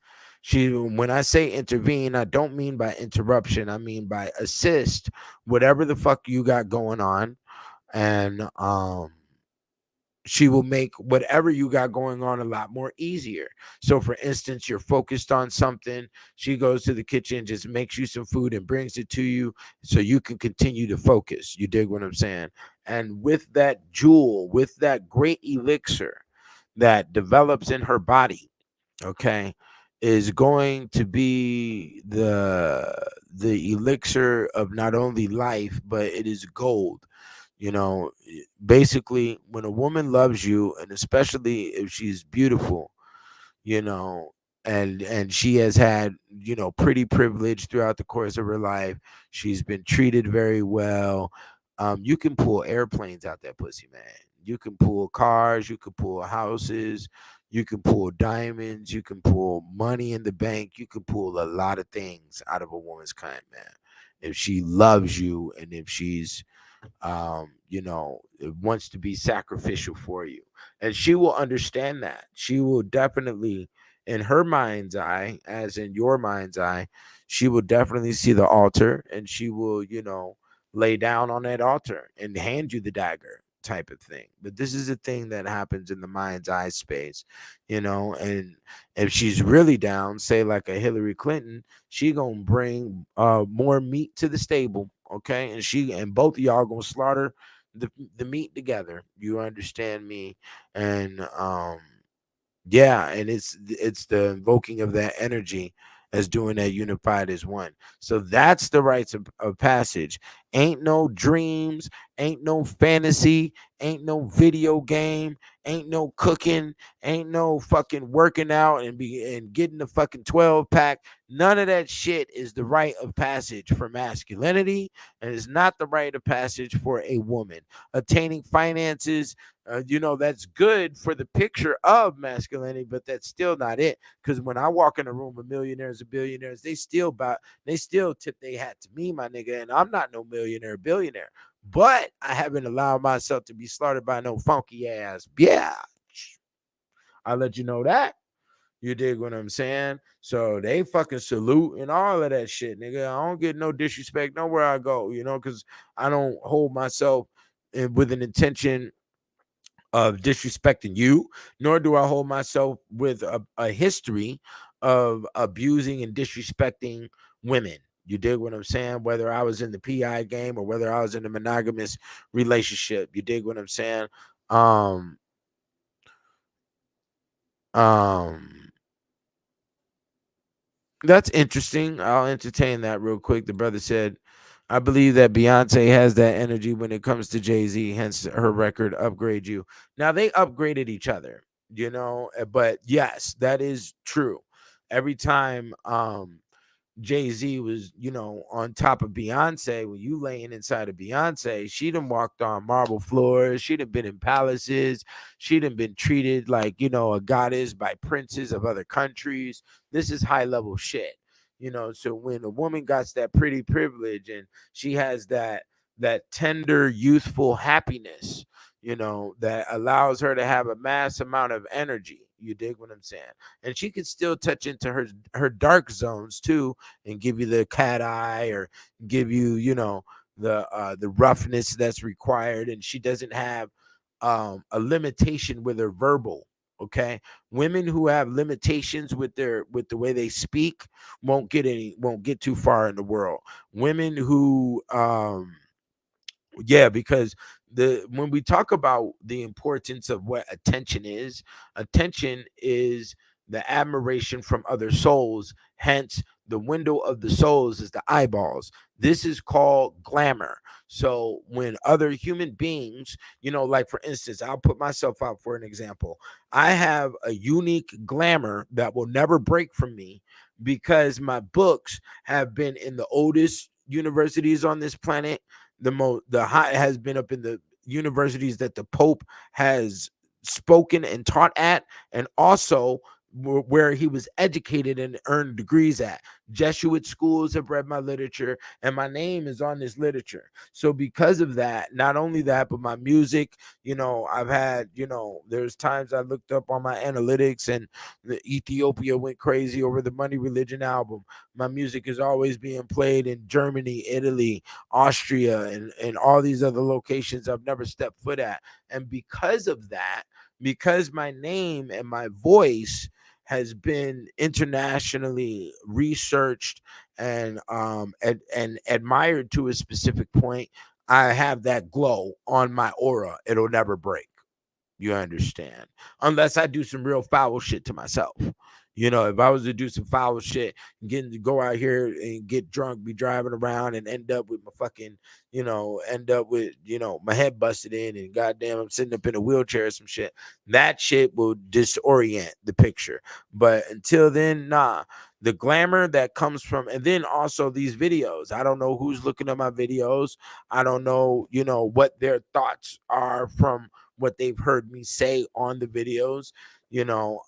[SPEAKER 3] When I say intervene, I don't mean by interruption. I mean by assist whatever the fuck you got going on, and she will make whatever you got going on a lot more easier. So, for instance, you're focused on something. She goes to the kitchen, just makes you some food and brings it to you so you can continue to focus. You dig what I'm saying? And with that jewel, with that great elixir that develops in her body, okay, is going to be the elixir of not only life, but it is gold. Basically, when a woman loves you, and especially if she's beautiful, you know and she has had pretty privilege throughout the course of her life, she's been treated very well. You can pull airplanes out that pussy, man. You can pull cars, you can pull houses, you can pull diamonds, you can pull money in the bank, you can pull a lot of things out of a woman's kind, man. If she loves you and if she's wants to be sacrificial for you. And she will understand that. She will definitely, in her mind's eye, as in your mind's eye, she will definitely see the altar and she will, lay down on that altar and hand you the dagger type of thing. But this is a thing that happens in the mind's eye space, and if she's really down, say like a Hillary Clinton, she gonna bring more meat to the stable, okay? And she and both of y'all gonna slaughter the meat together. You understand me? And yeah, and it's the invoking of that energy as doing that unified as one. So that's the rites of passage. Ain't no dreams, ain't no fantasy, ain't no video game, ain't no cooking, ain't no fucking working out and getting the fucking 12 pack. None of that shit is the rite of passage for masculinity, and it's not the rite of passage for a woman. Attaining finances, that's good for the picture of masculinity, but that's still not it. Because when I walk in a room of millionaires and billionaires, they still tip their hat to me, my nigga, and I'm not no millionaire billionaire. But I haven't allowed myself to be slaughtered by no funky ass. Yeah, I'll let you know that. You dig what I'm saying? So they fucking salute and all of that shit, nigga. I don't get no disrespect nowhere I go, because I don't hold myself with an intention of disrespecting you, nor do I hold myself with a history of abusing and disrespecting women. You dig what I'm saying? Whether I was in the PI game or whether I was in a monogamous relationship. You dig what I'm saying? Um, um, that's interesting. I'll entertain that real quick. The brother said, I believe that Beyonce has that energy when it comes to Jay-Z, hence her record Upgrade You. Now they upgraded each other, but yes, that is true. Every time Jay-Z was, on top of Beyonce, when you laying inside of Beyonce, she done walked on marble floors, she done been in palaces, she done been treated like, a goddess by princes of other countries. This is high level shit. So when a woman got that pretty privilege and she has that tender, youthful happiness, that allows her to have a mass amount of energy. You dig what I'm saying? And she can still touch into her dark zones too, and give you the cat eye or give you, the roughness that's required. And she doesn't have a limitation with her verbal. Okay, women who have limitations with the way they speak won't get too far in the world. Women who yeah, because when we talk about the importance of what attention is the admiration from other souls. Hence, the window of the souls is the eyeballs. This is called glamour. So when other human beings, like for instance, I'll put myself out for an example. I have a unique glamour that will never break from me because my books have been in the oldest universities on this planet. The high has been up in the universities that the Pope has spoken and taught at, and also where he was educated and earned degrees at. Jesuit schools have read my literature, and my name is on this literature. So because of that, not only that, but my music, I've had, there's times I looked up on my analytics and the Ethiopia went crazy over the Money Religion album. My music is always being played in Germany, Italy, Austria, and all these other locations I've never stepped foot at. And because of that, because my name and my voice has been internationally researched and admired to a specific point, I have that glow on my aura. It'll never break. You understand? Unless I do some real foul shit to myself. You know, if I was to do some foul shit, getting to go out here and get drunk, be driving around and end up with my fucking, end up with, my head busted in and goddamn, I'm sitting up in a wheelchair or some shit. That shit will disorient the picture. But until then, nah. The glamour that comes from, and then also these videos. I don't know who's looking at my videos. I don't know, what their thoughts are from what they've heard me say on the videos. You know,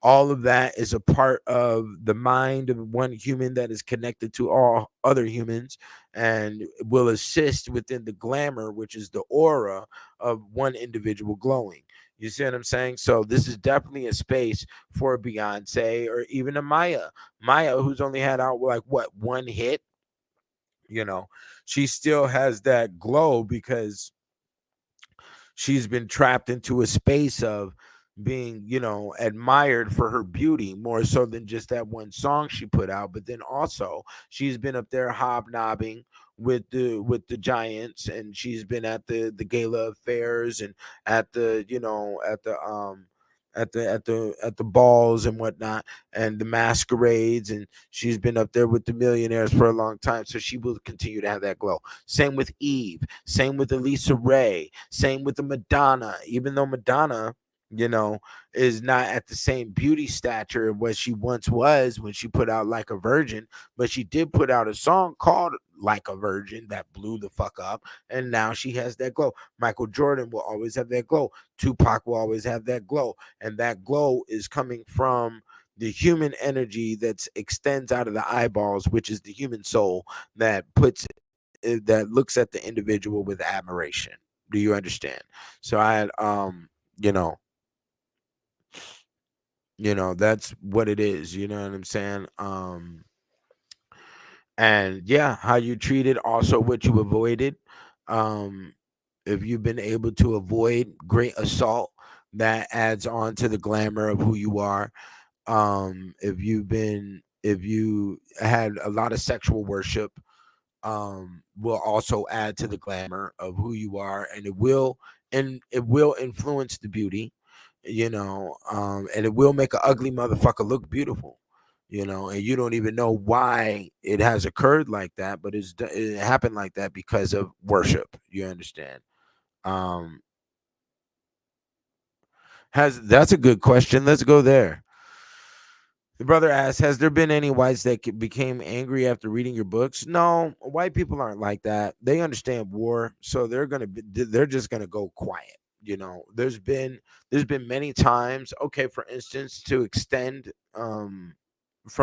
[SPEAKER 3] all of that is a part of the mind of one human that is connected to all other humans and will assist within the glamour, which is the aura of one individual glowing. You see what I'm saying? So this is definitely a space for Beyonce or even a Maya, who's only had out like what, one hit. She still has that glow because she's been trapped into a space of being, admired for her beauty more so than just that one song she put out. But then also she's been up there hobnobbing with the giants, and she's been at the gala affairs and at the, at the balls and whatnot, and the masquerades, and she's been up there with the millionaires for a long time, so she will continue to have that glow. Same with Eve, same with Elisa Ray, same with the Madonna. Even though Madonna, is not at the same beauty stature of what she once was when she put out Like a Virgin, but she did put out a song called Like a Virgin that blew the fuck up, and now she has that glow. Michael Jordan will always have that glow. Tupac will always have that glow, and that glow is coming from the human energy that extends out of the eyeballs, which is the human soul that looks at the individual with admiration. Do you understand? So I had you know that's what it is, you know what I'm saying? And yeah, how you treated, also what you avoided. um if you've been able to avoid great assault, that adds on to the glamour of who you are. If you had a lot of sexual worship, will also add to the glamour of who you are, and it will influence the beauty, and it will make an ugly motherfucker look beautiful, and you don't even know why it has occurred like that, but it happened like that because of worship. You understand? um has That's a good question. Let's go there. The brother asks, has there been any whites that became angry after reading your books? No, white people aren't like that. They understand war, so they're just gonna go quiet. There's been many times. Okay, for instance, to extend from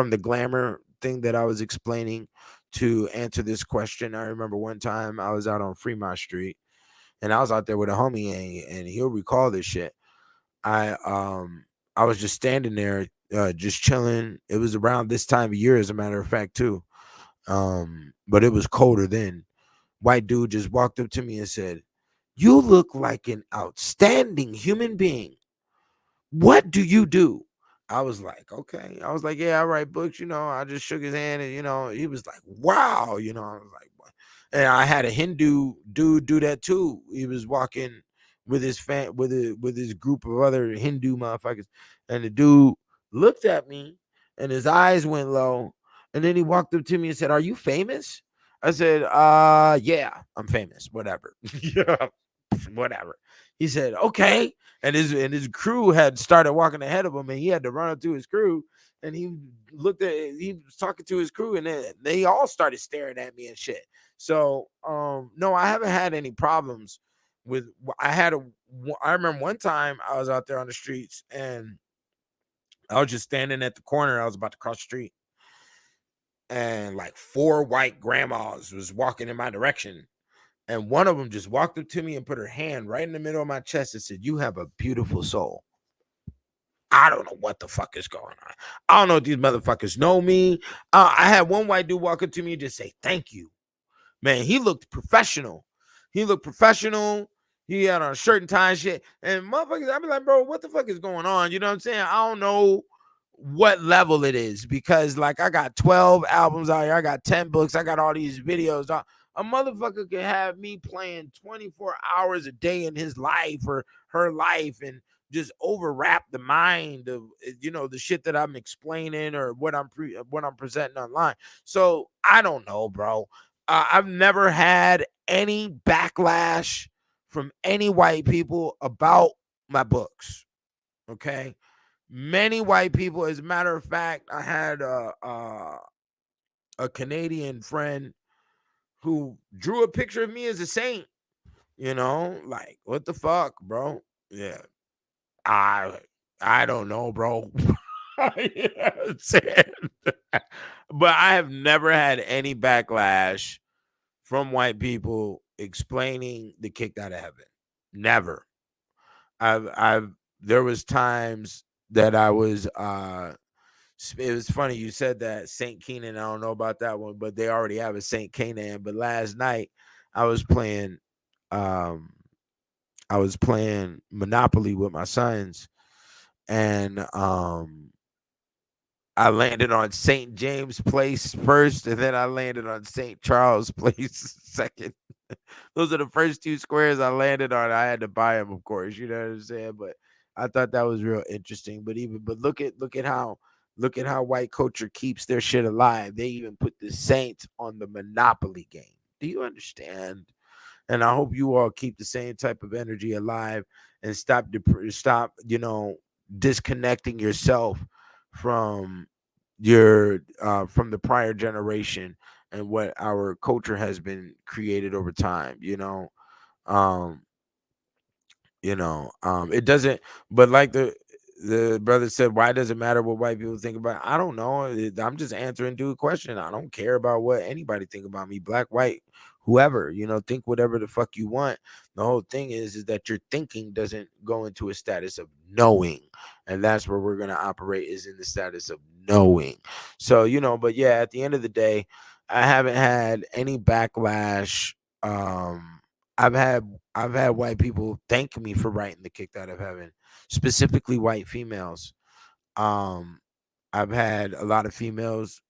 [SPEAKER 3] the glamour thing that I was explaining to answer this question. I remember one time I was out on Fremont Street, and I was out there with a homie, and he'll recall this shit. I um I was just standing there, just chilling. It was around this time of year, as a matter of fact, too. But it was colder then. White dude just walked up to me and said, "You look like an outstanding human being. What do you do?" I was like, okay. I was like, yeah, I write books. I just shook his hand, and he was like, wow. I was like, what? And I had a Hindu dude do that too. He was walking with his group of other Hindu motherfuckers, and the dude looked at me, and his eyes went low, and then he walked up to me and said, "Are you famous?" I said, yeah, I'm famous. Whatever. Yeah, whatever. He said, okay. And his crew had started walking ahead of him, and he had to run up to his crew, and he was talking to his crew, and then they all started staring at me and shit. So no, I haven't had any problems with I remember one time I was out there on the streets, and I was just standing at the corner. I was about to cross the street, and like four white grandmas was walking in my direction. And one of them just walked up to me and put her hand right in the middle of my chest and said, "You have a beautiful soul." I don't know what the fuck is going on. I don't know if these motherfuckers know me. I had one white dude walk up to me and just say, "Thank you." Man, he looked professional. He looked professional. He had on a shirt and tie and shit. And motherfuckers, I be like, bro, what the fuck is going on? You know what I'm saying? I don't know what level it is, because like I got 12 albums out here. I got 10 books. I got all these videos. A motherfucker can have me playing 24 hours a day in his life or her life, and just overwrap the mind of the shit that I'm explaining or what I'm presenting online. So I don't know, bro. I've never had any backlash from any white people about my books. Okay, many white people. As a matter of fact, I had a Canadian friend who drew a picture of me as a saint. Like, what the fuck, bro? Yeah, I I don't know, bro. You know what I'm saying? But I have never had any backlash from white people explaining the kicked out of heaven. Never. I've there was times that I was it was funny you said that Saint Keenan. I don't know about that one, but they already have a Saint Canaan. But last night I was playing um Monopoly with my sons, and I landed on St. James Place first, and then I landed on St. Charles Place second. Those are the first two squares I landed on. I had to buy them, of course. You know what I'm saying? But I thought that was real interesting. But look at how white culture keeps their shit alive. They even put the Saints on the Monopoly game. Do you understand? And I hope you all keep the same type of energy alive and stop disconnecting yourself from from the prior generation and what our culture has been created over time. Um it doesn't, but like the brother said, why does it matter what white people think about it? I don't know. I'm just answering to a question. I don't care about what anybody think about me, black, white, whoever. Think whatever the fuck you want. The whole thing is that your thinking doesn't go into a status of knowing, and that's where we're going to operate, is in the status of knowing. So but yeah, at the end of the day, I haven't had any backlash. I've had white people thank me for writing The Kicked Out of Heaven, specifically white females. Um, I've had a lot of females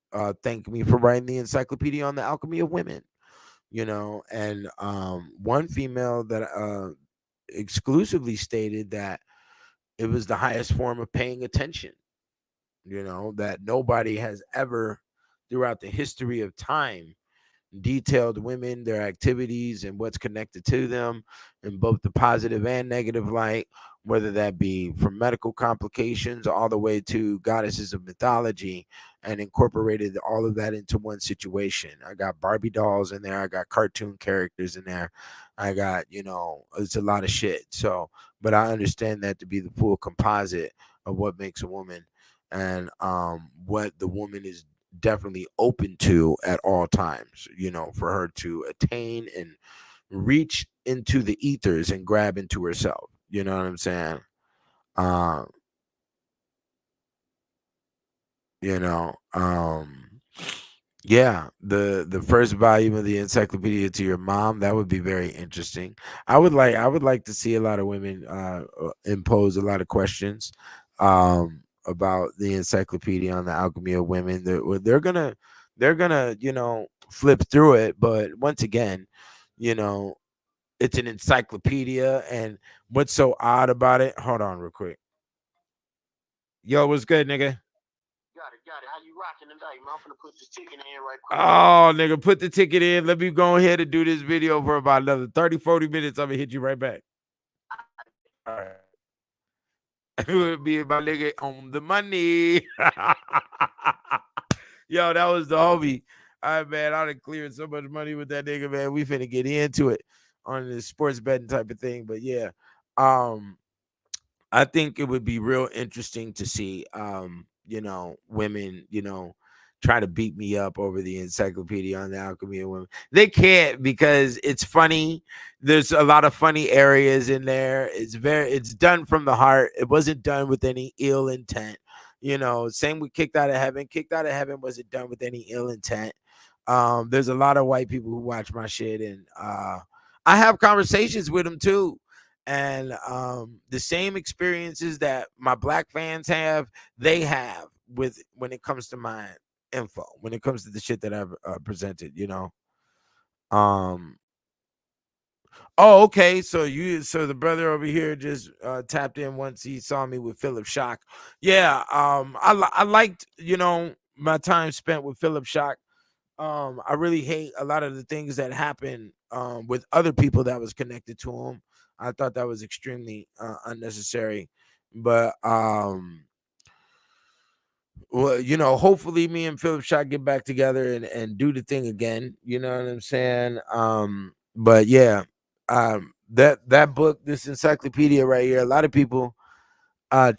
[SPEAKER 3] thank me for writing the Encyclopedia on the Alchemy of Women. And one female that exclusively stated that it was the highest form of paying attention. That nobody has ever, throughout the history of time, detailed women, their activities, and what's connected to them in both the positive and negative light, whether that be from medical complications all the way to goddesses of mythology, and incorporated all of that into one situation. I got Barbie dolls in there, I got cartoon characters in there, I got, it's a lot of shit. So, but I understand that to be the full composite of what makes a woman, and what the woman is definitely open to at all times, for her to attain and reach into the ethers and grab into herself. You know what I'm saying? Um, you know, yeah, the first volume of the encyclopedia to your mom, that would be very interesting. I would like to see a lot of women impose a lot of questions about the encyclopedia on the alchemy of women. They're gonna flip through it, but once again, you know it's an encyclopedia. And what's so odd about it, hold on real quick. Yo, what's good, nigga?
[SPEAKER 4] Got it. How you rocking today, man? I'm finna put this ticket in right quick.
[SPEAKER 3] Oh, nigga, put the ticket in. Let me go ahead and do this video for about another 30-40 minutes. I'm gonna hit you right back. All right. It would be my nigga on the money. Yo, that was the homie. All right, man. I done cleared so much money with that nigga, man. We finna get into it on this sports betting type of thing. But yeah, um, I think it would be real interesting to see, women, try to beat me up over the encyclopedia on the alchemy of women. They can't, because it's funny. There's a lot of funny areas in there. It's done from the heart. It wasn't done with any ill intent. Same with Kicked Out of Heaven. Kicked Out of Heaven wasn't done with any ill intent. There's a lot of white people who watch my shit, and I have conversations with them too. And the same experiences that my black fans have, they have with when it comes to my info, when it comes to the shit that I've presented. Um, Oh, okay. So the brother over here just tapped in once he saw me with Philip Shock. Yeah, I liked, my time spent with Philip Shock. I really hate a lot of the things that happen with other people that was connected to him. I thought that was extremely unnecessary. But well, hopefully me and Philip Shot get back together and do the thing again. You know what I'm saying? But yeah, that book, this encyclopedia right here, a lot of people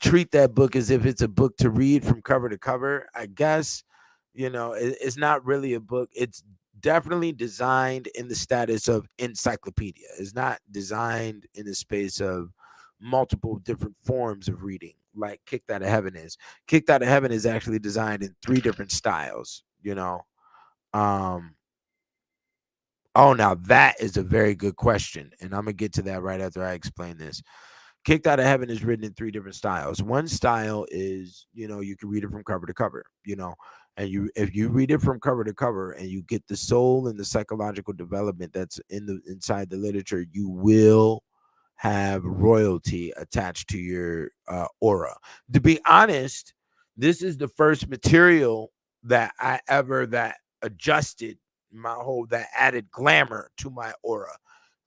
[SPEAKER 3] treat that book as if it's a book to read from cover to cover. I guess, it's not really a book. It's definitely designed in the status of encyclopedia. It's not designed in the space of multiple different forms of reading like Kicked Out of Heaven is. Kicked Out of Heaven is actually designed in 3 different styles. Um oh, now that is a very good question, and I'm gonna get to that right after I explain this. Kicked Out of Heaven is written in 3 different styles. One style is, you can read it from cover to cover, and if you read it from cover to cover and you get the soul and the psychological development that's inside the literature, you will have royalty attached to your aura. To be honest, this is the first material that adjusted that added glamour to my aura.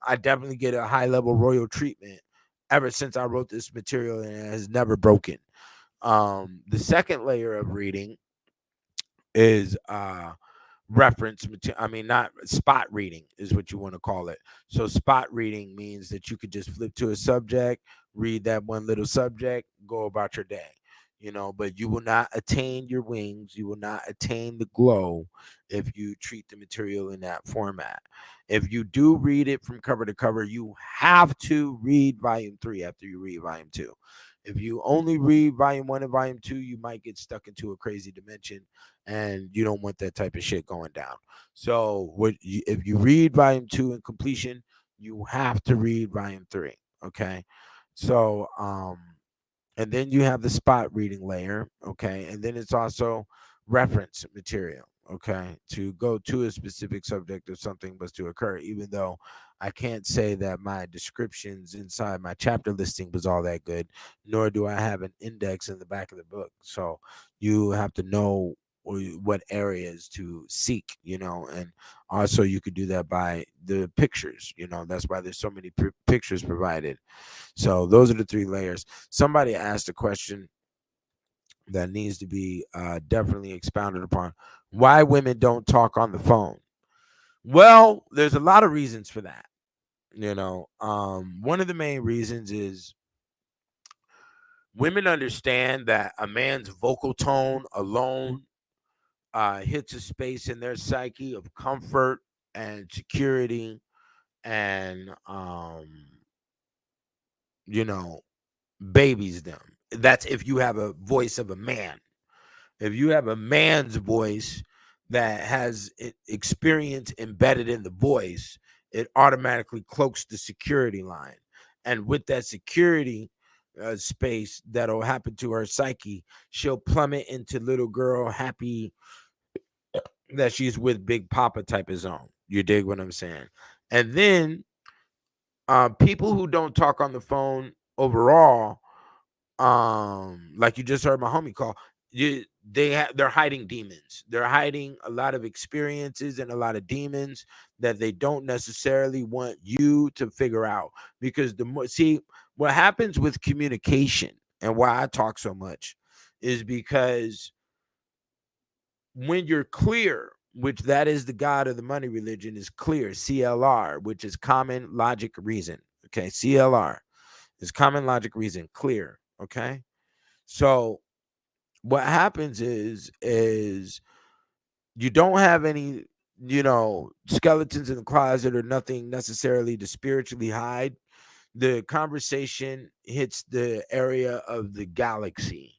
[SPEAKER 3] I definitely get a high level royal treatment ever since I wrote this material, and it has never broken. The second layer of reading is reference material. I mean, not spot reading is what you want to call it. So spot reading means that you could just flip to a subject, read that one little subject, go about your day. But you will not attain your wings, you will not attain the glow if you treat the material in that format. If you do read it from cover to cover, you have to read volume 3 after you read volume 2. If you only read volume 1 and volume 2, you might get stuck into a crazy dimension, and you don't want that type of shit going down. So if you read volume 2 in completion, you have to read volume 3. Okay. So and then you have the spot reading layer. Okay. And then it's also reference material. Okay. To go to a specific subject if something was to occur, even though I can't say that my descriptions inside my chapter listing was all that good, nor do I have an index in the back of the book. So you have to know what areas to seek, and also you could do that by the pictures. That's why there's so many pictures provided. So those are the 3 layers. Somebody asked a question that needs to be definitely expounded upon: why women don't talk on the phone. Well, there's a lot of reasons for that. One of the main reasons is women understand that a man's vocal tone alone hits a space in their psyche of comfort and security, and you know babies them. That's if you have a voice of a man. If you have a man's voice that has experience embedded in the voice, it automatically cloaks the security line. And with that security space that'll happen to her psyche, she'll plummet into little girl happy that she's with Big Papa type of zone. You dig what I'm saying? And then people who don't talk on the phone overall, like you just heard my homie call, they're hiding demons. They're hiding a lot of experiences and a lot of demons that they don't necessarily want you to figure out. Because the more, see, what happens with communication and why I talk so much is because when you're clear, which that is the god of the money religion, is clear, CLR, which is common logic reason. Okay, CLR is common logic reason, clear. Okay, so what happens is you don't have any skeletons in the closet or nothing necessarily to spiritually hide. The conversation hits the area of the galaxy.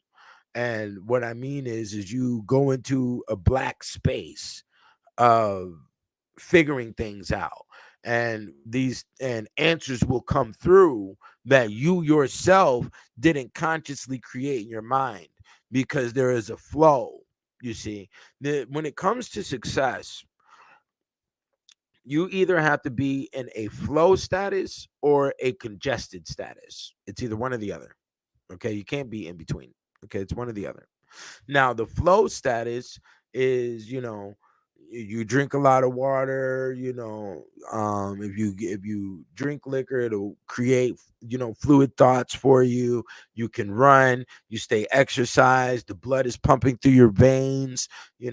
[SPEAKER 3] And what I mean is you go into a black space of figuring things out, and these and answers will come through that you yourself didn't consciously create in your mind, because there is a flow. You see, when it comes to success, you either have to be in a flow status or a congested status. It's either one or the other. Okay, you can't be in between. Okay, it's one or the other. Now, the flow status is, you drink a lot of water, if you drink liquor, it'll create, fluid thoughts for you. You can run, you stay exercised, the blood is pumping through your veins, you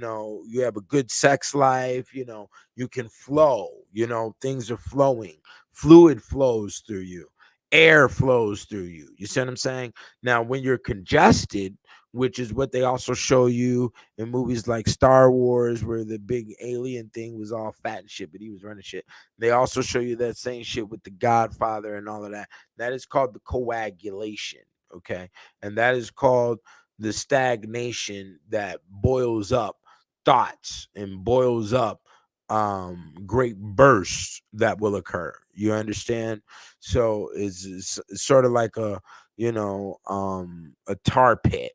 [SPEAKER 3] have a good sex life, you can flow, things are flowing, fluid flows through you, air flows through you. You see what I'm saying? Now, when you're congested, which is what they also show you in movies like Star Wars, where the big alien thing was all fat and shit, but he was running shit. They also show you that same shit with the Godfather and all of that. That is called the coagulation, okay? And that is called the stagnation that boils up thoughts and boils up great bursts that will occur. You understand? So it's sort of like a tar pit,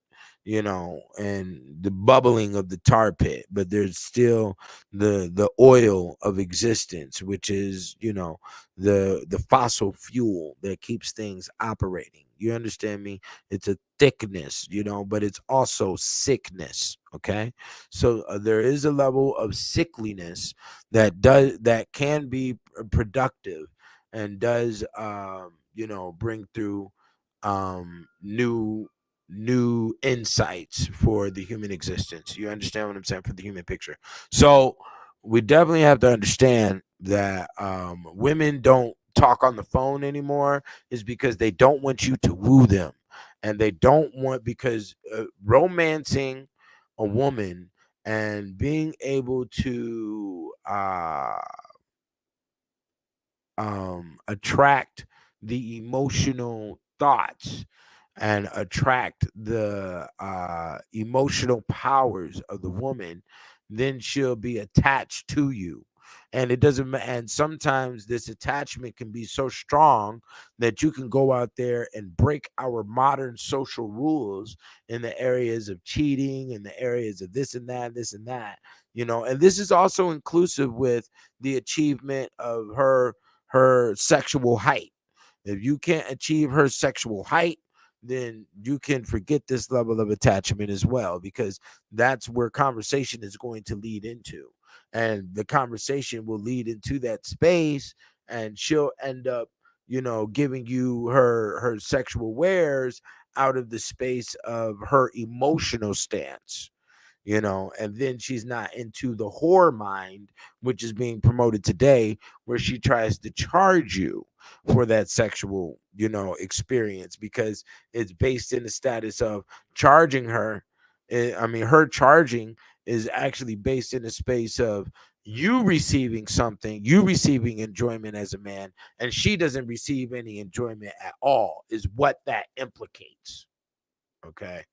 [SPEAKER 3] and the bubbling of the tar pit, but there's still the oil of existence, which is, the fossil fuel that keeps things operating. You understand me? It's a thickness, but it's also sickness. Okay, so there is a level of sickliness that can be productive and does bring through new insights for the human existence. You understand what I'm saying? For the human picture. So we definitely have to understand that women don't talk on the phone anymore is because they don't want you to woo them, and they don't want, because romancing a woman and being able to attract the emotional thoughts and attract the emotional powers of the woman, then she'll be attached to you. And it doesn't and sometimes this attachment can be so strong that you can go out there and break our modern social rules in the areas of cheating, in the areas of this and that, and this is also inclusive with the achievement of her sexual height. If you can't achieve her sexual height, then you can forget this level of attachment as well, because that's where conversation is going to lead into. And the conversation will lead into that space, and she'll end up, giving you her sexual wares out of the space of her emotional stance, and then she's not into the whore mind, which is being promoted today, where she tries to charge you for that sexual, experience, because it's based in the status of charging her. Her charging is actually based in the space of you receiving something, you receiving enjoyment as a man, and she doesn't receive any enjoyment at all, is what that implicates. Okay.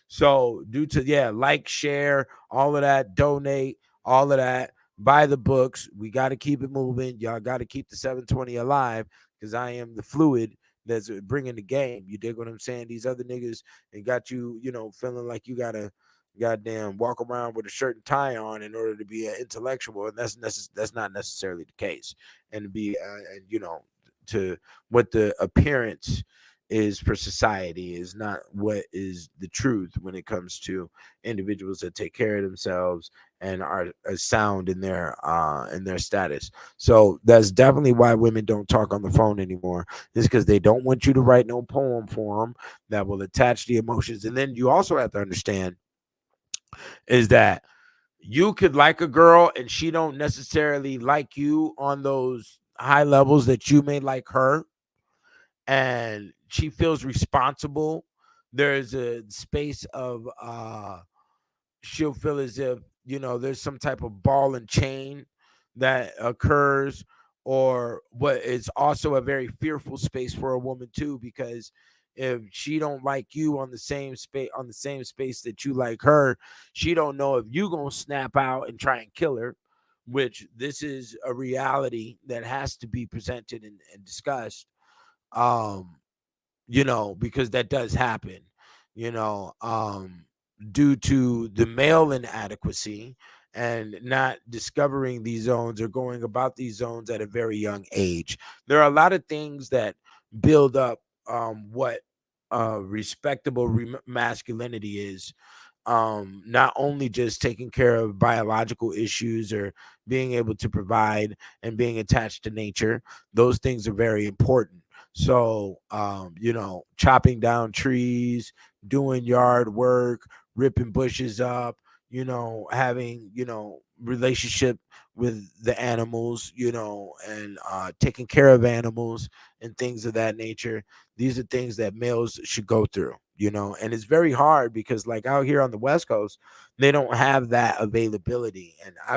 [SPEAKER 3] So due to, like, share, all of that, donate, all of that, buy the books. We got to keep it moving. Y'all got to keep the 720 alive, because I am the fluid that's bringing the game. You dig what I'm saying? These other niggas and got you, feeling like you gotta goddamn walk around with a shirt and tie on in order to be an intellectual, and that's not necessarily the case. And to be, to what the appearance is for society is not what is the truth when it comes to individuals that take care of themselves and are sound in their status. So that's definitely why women don't talk on the phone anymore, is because they don't want you to write no poem for them that will attach the emotions. And then you also have to understand is that you could like a girl and she don't necessarily like you on those high levels that you may like her, and she feels responsible. There's a space of she'll feel as if, there's some type of ball and chain that occurs, or what is also a very fearful space for a woman too, because if she don't like you on the same space that you like her, she don't know if you gonna snap out and try and kill her, which this is a reality that has to be presented and discussed. um because that does happen, you know, due to the male inadequacy and not discovering these zones or going about these zones at a very young age. There are a lot of things that build up what respectable masculinity is, not only just taking care of biological issues or being able to provide and being attached to nature. Those things are very important. So chopping down trees, doing yard work, ripping bushes up, having relationship with the animals, and taking care of animals and things of that nature. These are things that males should go through, and it's very hard because, like, out here on the West Coast, they don't have that availability. And I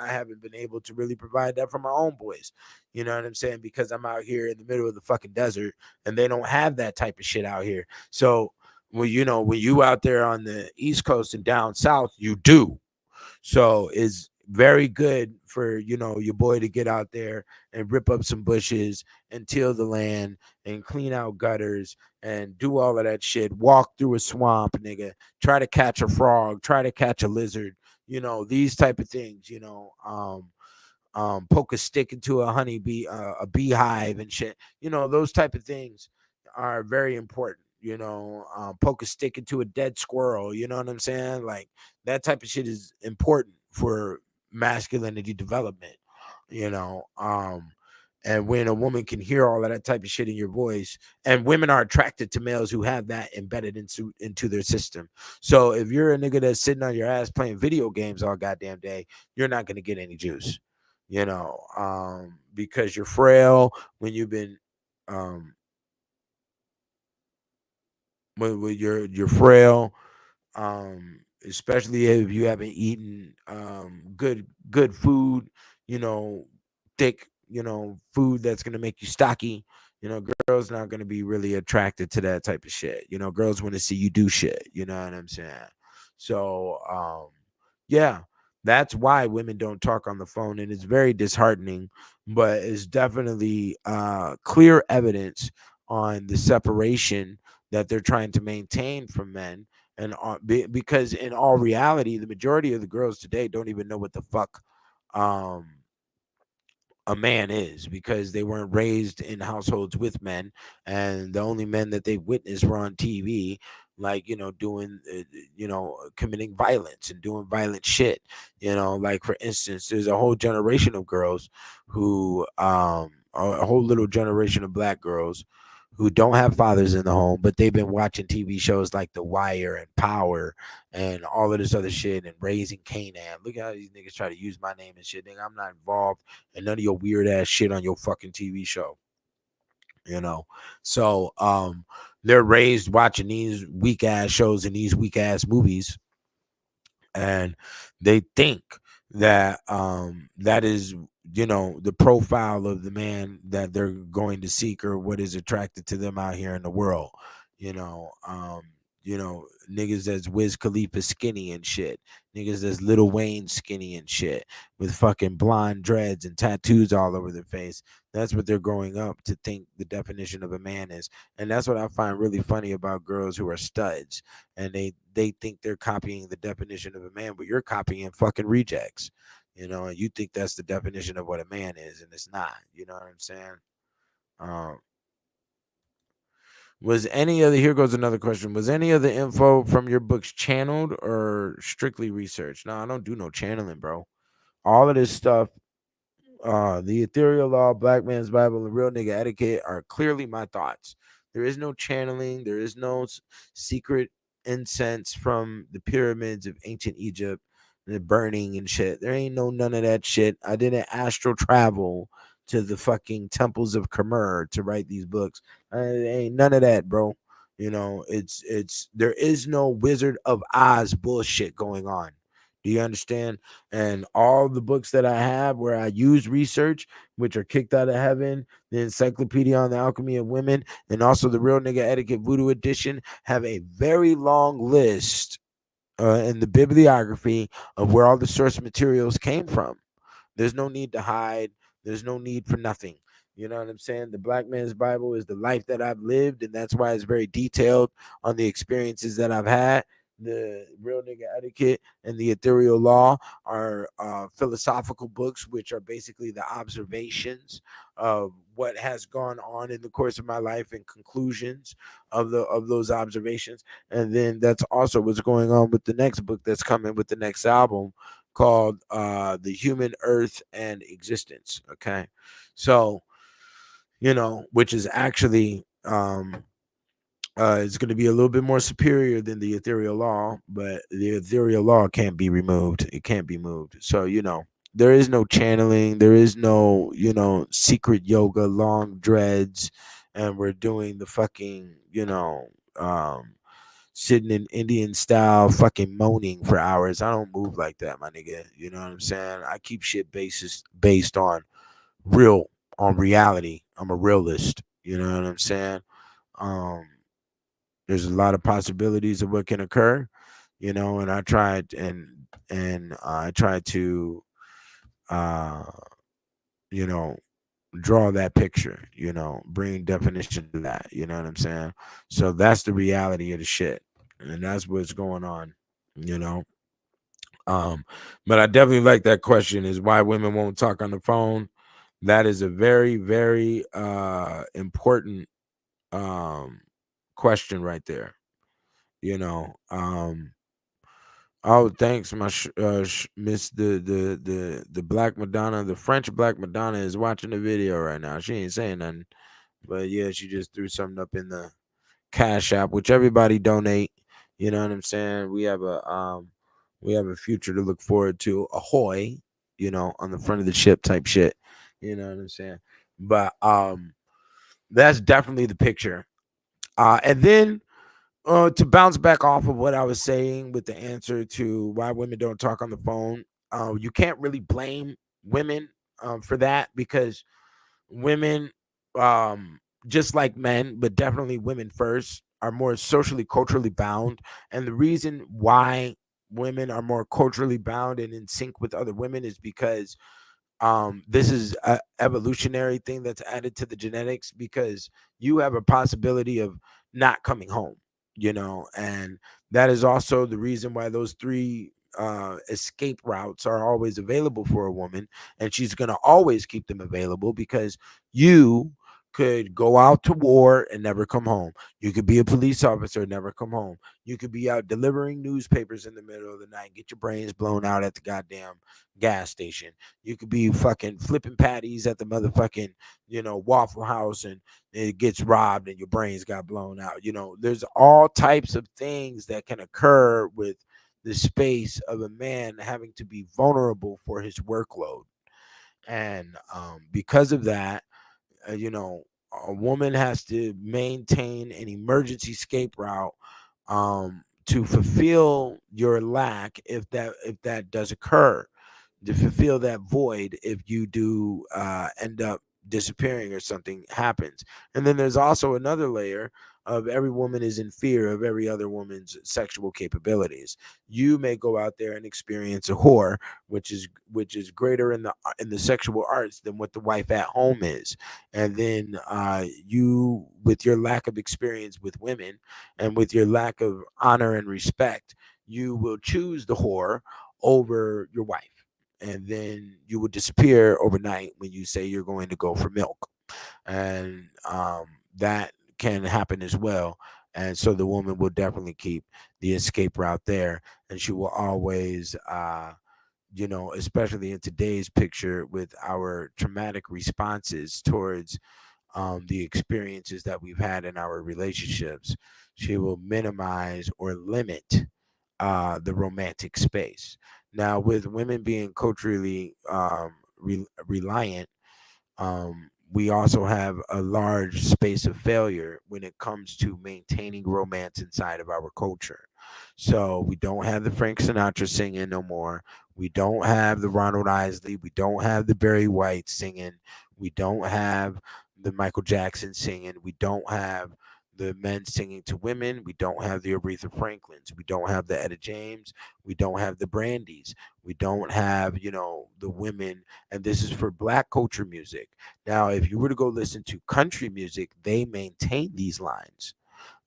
[SPEAKER 3] haven't been able to really provide that for my own boys. You know what I'm saying? Because I'm out here in the middle of the fucking desert and they don't have that type of shit out here. So, well, when you out there on the East Coast and down south, you do. So it's very good for your boy to get out there and rip up some bushes and till the land and clean out gutters and do all of that shit. Walk through a swamp, nigga. Try to catch a frog. Try to catch a lizard. These type of things. Poke a stick into a honeybee, a beehive and shit. Those type of things are very important. Poke a stick into a dead squirrel. You know what I'm saying? Like, that type of shit is important for masculinity development. you know um and when a woman can hear all of that type of shit in your voice, and women are attracted to males who have that embedded into their system. So if you're a nigga that's sitting on your ass playing video games all goddamn day, you're not going to get any juice. Because you're frail, when you've been um when you're frail, especially if you haven't eaten good food, you know, thick, food that's gonna make you stocky. Girls not gonna be really attracted to that type of shit. Girls want to see you do shit. You know what I'm saying? So yeah, that's why women don't talk on the phone, and it's very disheartening, but it's definitely clear evidence on the separation that they're trying to maintain from men. And because in all reality, the majority of the girls today don't even know what the fuck um a man is, because they weren't raised in households with men, and the only men that they witnessed were on TV, like, doing committing violence and doing violent shit. Like, for instance, there's a whole generation of girls who a whole little generation of black girls who don't have fathers in the home, but they've been watching TV shows like The Wire and Power and all of this other shit and Raising Canaan. Look at how these niggas try to use my name and shit. Nigga, I'm not involved in none of your weird ass shit on your fucking TV show. So they're raised watching these weak ass shows and these weak ass movies, and they think that that is the profile of the man that they're going to seek, or what is attracted to them out here in the world. you know um Niggas that's Wiz Khalifa skinny and shit, niggas that's Lil Wayne skinny and shit, with fucking blonde dreads and tattoos all over their face. That's what they're growing up to think the definition of a man is. And that's what I find really funny about girls who are studs, and they think they're copying the definition of a man, but you're copying fucking rejects. And you think that's the definition of what a man is, and it's not. You know what I'm saying? um was any other Here goes another question. Was any of the info from your books channeled or strictly research? No, I don't do no channeling, bro. All of this stuff, the Ethereal Law, Black Man's Bible, and Real Nigga Etiquette are clearly my thoughts. There is no channeling. There is no secret incense from the pyramids of ancient Egypt, the burning and shit. There ain't none of that shit. I didn't astral travel to the fucking temples of Khmer to write these books. Ain't none of that, bro. It's there is no Wizard of Oz bullshit going on. Do you understand? And all the books that I have where I use research, which are Kicked Out of Heaven, the Encyclopedia on the Alchemy of Women, and also the Real Nigga Etiquette Voodoo Edition, have a very long list in the bibliography of where all the source materials came from. There's no need to hide. There's no need for nothing. You know what I'm saying? The Black Man's Bible is the life that I've lived, and that's why it's very detailed on the experiences that I've had. The Real Nigga Etiquette and the Ethereal Law are philosophical books, which are basically the observations of what has gone on in the course of my life and conclusions of those observations. And then that's also what's going on with the next book that's coming with the next album, called The Human Earth and Existence. Okay. So, which is actually it's going to be a little bit more superior than the ethereal law, but the ethereal law can't be removed. It can't be moved. So, there is no channeling. There is no, secret yoga, long dreads, and we're doing the fucking, um, sitting in Indian style, fucking moaning for hours. I don't move like that, my nigga. You know what I'm saying? I keep shit based on real, on reality. I'm a realist. You know what I'm saying? Um, there's a lot of possibilities of what can occur, and I tried and I tried to uh you know draw that picture, bring definition to that, you know what I'm saying? So that's the reality of the shit. And that's what's going on, you know. Um, but I definitely like that question, is why women won't talk on the phone. That is a very, very important question right there. You know, oh, thanks, my Miss the Black Madonna, the French Black Madonna is watching the video right now. She ain't saying nothing, but yeah, she just threw something up in the Cash App, which everybody donate. You know what I'm saying? We have a future to look forward to. Ahoy, on the front of the ship type shit. You know what I'm saying? But that's definitely the picture. And then to bounce back off of what I was saying with the answer to why women don't talk on the phone, you can't really blame women for that, because women, just like men, but definitely women first, are more socially, culturally bound. And the reason why women are more culturally bound and in sync with other women is because this is a evolutionary thing that's added to the genetics, because you have a possibility of not coming home, and that is also the reason why those three escape routes are always available for a woman, and she's going to always keep them available, because you could go out to war and never come home. You could be a police officer and never come home. You could be out delivering newspapers in the middle of the night, get your brains blown out at the goddamn gas station. You could be fucking flipping patties at the motherfucking, Waffle House, and it gets robbed and your brains got blown out. There's all types of things that can occur with the space of a man having to be vulnerable for his workload. And because of that, a woman has to maintain an emergency escape route to fulfill your lack, if that does occur, to fulfill that void if you do end up disappearing or something happens. And then there's also another layer of every woman is in fear of every other woman's sexual capabilities. You may go out there and experience a whore, which is greater in the sexual arts than what the wife at home is. And then you, with your lack of experience with women and with your lack of honor and respect, you will choose the whore over your wife, and then you will disappear overnight when you say you're going to go for milk. And that can happen as well. And so the woman will definitely keep the escape route there, and she will always especially in today's picture with our traumatic responses towards the experiences that we've had in our relationships, she will minimize or limit the romantic space. Now, with women being culturally reliant, we also have a large space of failure when it comes to maintaining romance inside of our culture. So we don't have the Frank Sinatra singing no more. We don't have the Ronald Isley. We don't have the Barry White singing. We don't have the Michael Jackson singing. We don't have the men singing to women. We don't have the Aretha Franklins. We don't have the Etta James. We don't have the Brandys. We don't have, the women. And this is for Black culture music. Now, if you were to go listen to country music, they maintain these lines.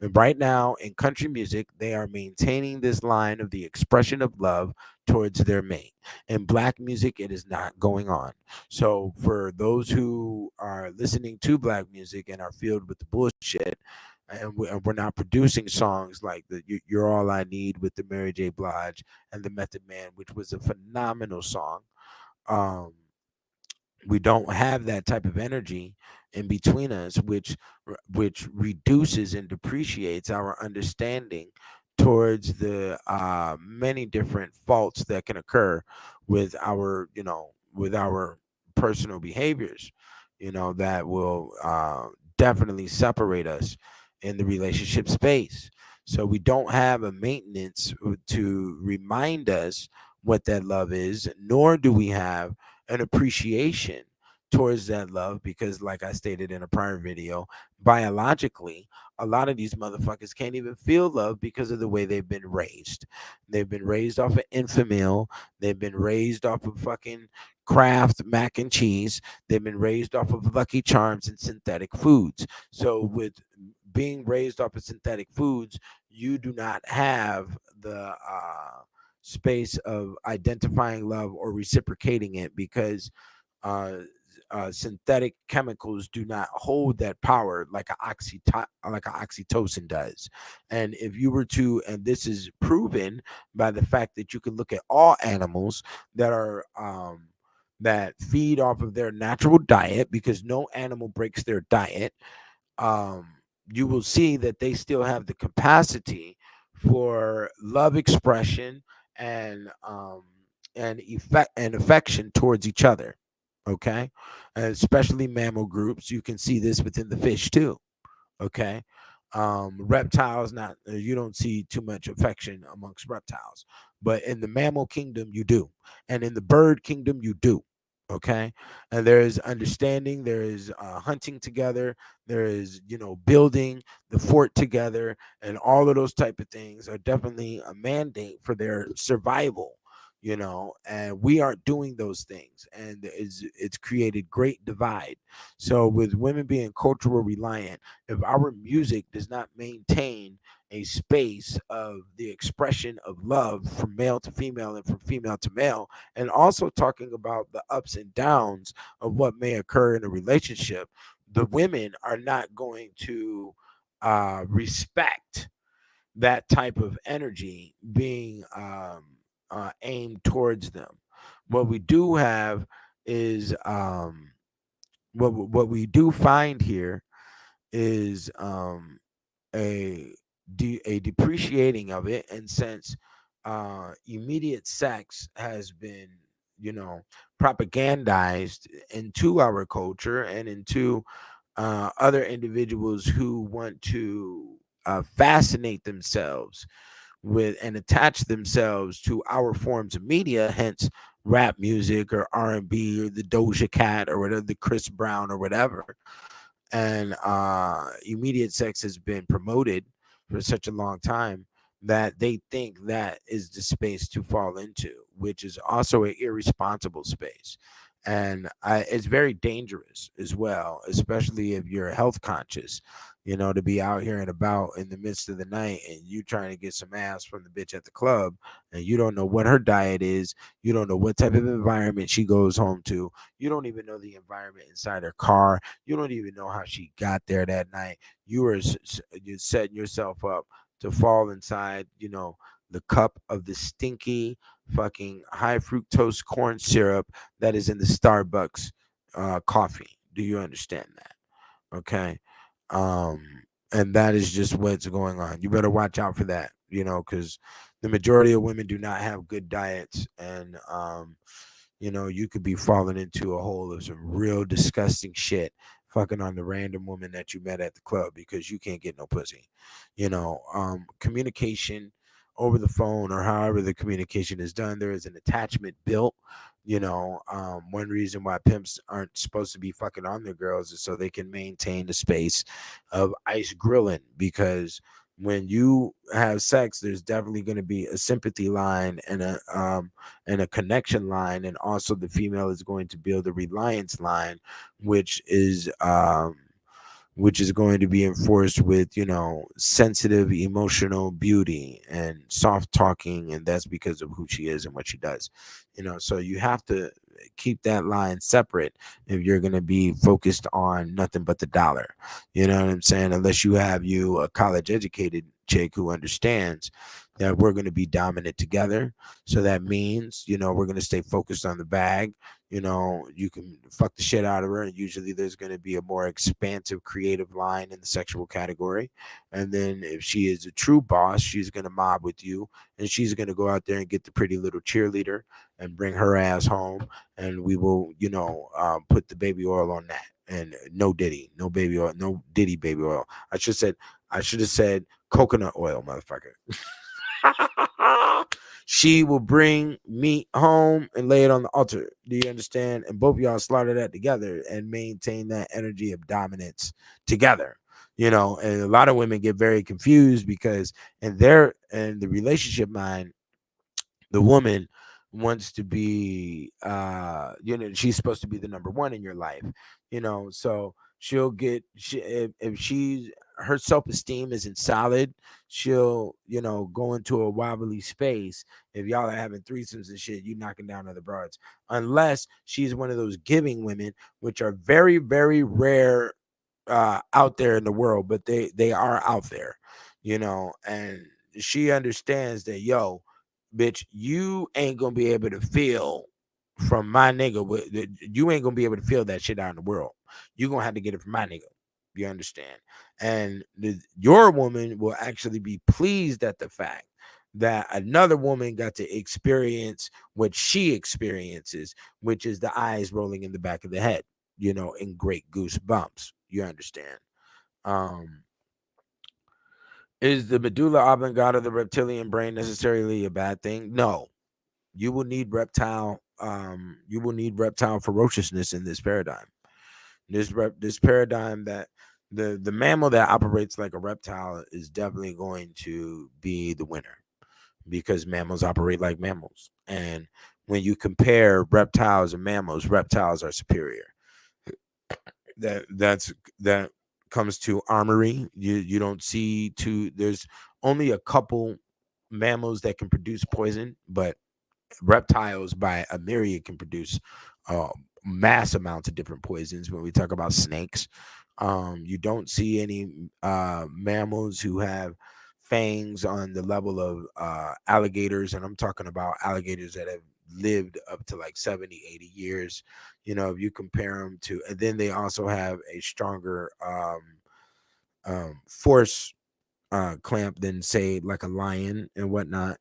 [SPEAKER 3] And right now in country music, they are maintaining this line of the expression of love towards their mate. In black music, it is not going on. So for those who are listening to black music and are filled with the bullshit, and we're not producing songs like the "You're All I Need" with the Mary J. Blige and the Method Man, which was a phenomenal song. Um, we don't have that type of energy in between us, which reduces and depreciates our understanding towards the many different faults that can occur with our, with our personal behaviors, that will definitely separate us in the relationship space. So we don't have a maintenance to remind us what that love is, nor do we have an appreciation towards that love, because like I stated in a prior video, biologically a lot of these motherfuckers can't even feel love because of the way they've been raised. They've been raised off of Infamil. They've been raised off of fucking Kraft mac and cheese. They've been raised off of Lucky Charms and synthetic foods. So with being raised off of synthetic foods, you do not have the space of identifying love or reciprocating it, because uh, synthetic chemicals do not hold that power like like a oxytocin does. And if you were to, and this is proven by the fact that you can look at all animals that are that feed off of their natural diet, because no animal breaks their diet, um, you will see that they still have the capacity for love expression and effect and affection towards each other. Okay, and especially mammal groups. You can see this within the fish too. Okay, reptiles, not you don't see too much affection amongst reptiles, but in the mammal kingdom you do, and in the bird kingdom you do. Okay, and there is understanding, there is hunting together, there is, building the fort together, and all of those type of things are definitely a mandate for their survival. And we aren't doing those things, and it's created great divide. So with women being cultural reliant, if our music does not maintain a space of the expression of love from male to female and from female to male, and also talking about the ups and downs of what may occur in a relationship, the women are not going to respect that type of energy being aimed towards them. What we do have is what we do find here is a depreciating of it, and since immediate sex has been, propagandized into our culture and into other individuals who want to fascinate themselves with and attach themselves to our forms of media, hence rap music or R&B or the Doja Cat or whatever, the Chris Brown or whatever. And immediate sex has been promoted for such a long time that they think that is the space to fall into, which is also an irresponsible space. And it's very dangerous as well, especially if you're health conscious, to be out here and about in the midst of the night and you trying to get some ass from the bitch at the club, and you don't know what her diet is, you don't know what type of environment she goes home to, you don't even know the environment inside her car, you don't even know how she got there that night. You're setting yourself up to fall inside, the cup of the stinky fucking high fructose corn syrup that is in the Starbucks coffee. Do you understand that? Okay. Um, and that is just what's going on. You better watch out for that, because the majority of women do not have good diets, and you could be falling into a hole of some real disgusting shit, fucking on the random woman that you met at the club because you can't get no pussy. Communication over the phone or however the communication is done, there is an attachment built. One reason why pimps aren't supposed to be fucking on their girls is so they can maintain the space of ice grilling, because when you have sex, there's definitely going to be a sympathy line and a connection line, and also the female is going to build a reliance line, which is which is going to be enforced with, sensitive emotional beauty and soft talking, and that's because of who she is and what she does. So you have to keep that line separate if you're going to be focused on nothing but the dollar. You know what I'm saying? Unless you have a college educated chick who understands that we're going to be dominant together. So that means, we're going to stay focused on the bag. You can fuck the shit out of her, and usually there's going to be a more expansive creative line in the sexual category. And then if she is a true boss, she's going to mob with you, and she's going to go out there and get the pretty little cheerleader and bring her ass home, and we will, put the baby oil on that. And no Diddy, no baby oil, no Diddy baby oil. I should have said coconut oil, motherfucker. She will bring meat home and lay it on the altar. Do you understand? And both of y'all slaughter that together and maintain that energy of dominance together. And a lot of women get very confused because in the relationship mind, the woman wants to be she's supposed to be the number one in your life, so she'll if she's her self-esteem isn't solid, she'll go into a wobbly space. If y'all are having threesomes and shit, you knocking down other broads, unless she's one of those giving women, which are very, very rare out there in the world, but they are out there, and she understands that, bitch, you ain't gonna be able to feel from my nigga. You ain't gonna be able to feel that shit out in the world. You gonna have to get it from my nigga. You understand? And your woman will actually be pleased at the fact that another woman got to experience what she experiences, which is the eyes rolling in the back of the head, in great goosebumps. You understand? Um, is the medulla oblongata of the reptilian brain necessarily a bad thing? No. You will need reptile ferociousness in this paradigm. This paradigm that the mammal that operates like a reptile is definitely going to be the winner, because mammals operate like mammals. And when you compare reptiles and mammals, reptiles are superior. That comes to armory. You don't see there's only a couple mammals that can produce poison, but reptiles by a myriad can produce uh, mass amounts of different poisons. When we talk about snakes, you don't see any mammals who have fangs on the level of alligators, and I'm talking about alligators that have lived up to like 70-80 years. If you compare them to, and then they also have a stronger force clamp than, say, like a lion and whatnot.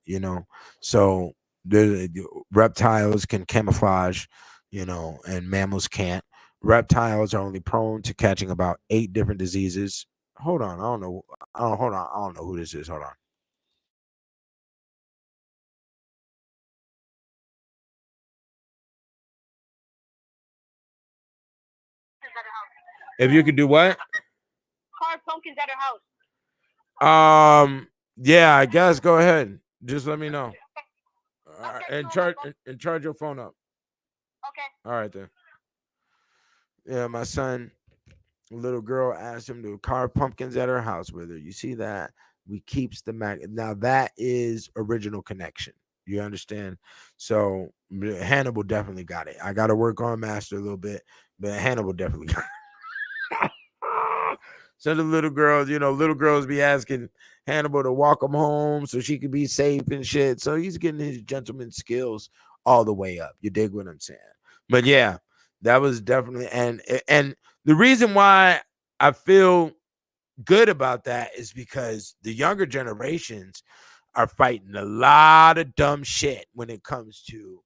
[SPEAKER 3] So the reptiles can camouflage, and mammals can't. Reptiles are only prone to catching about 8 different diseases. Hold on, I don't know. Hold on, I don't know who this is. Hold on. If you could do what?
[SPEAKER 4] Carve pumpkins at her house.
[SPEAKER 3] Yeah, I guess go ahead. Just let me know.
[SPEAKER 4] Okay,
[SPEAKER 3] And charge your phone up.
[SPEAKER 4] Okay.
[SPEAKER 3] All right then. Yeah, my son, little girl asked him to carve pumpkins at her house with her. You see that? We keeps the now that is original connection. You understand? So Hannibal definitely got it. I got to work on master a little bit, but Hannibal definitely got it. So the little girls be asking Hannibal to walk them home so she could be safe and shit. So he's getting his gentleman skills all the way up. You dig what I'm saying? But yeah, that was definitely, and the reason why I feel good about that is because the younger generations are fighting a lot of dumb shit when it comes to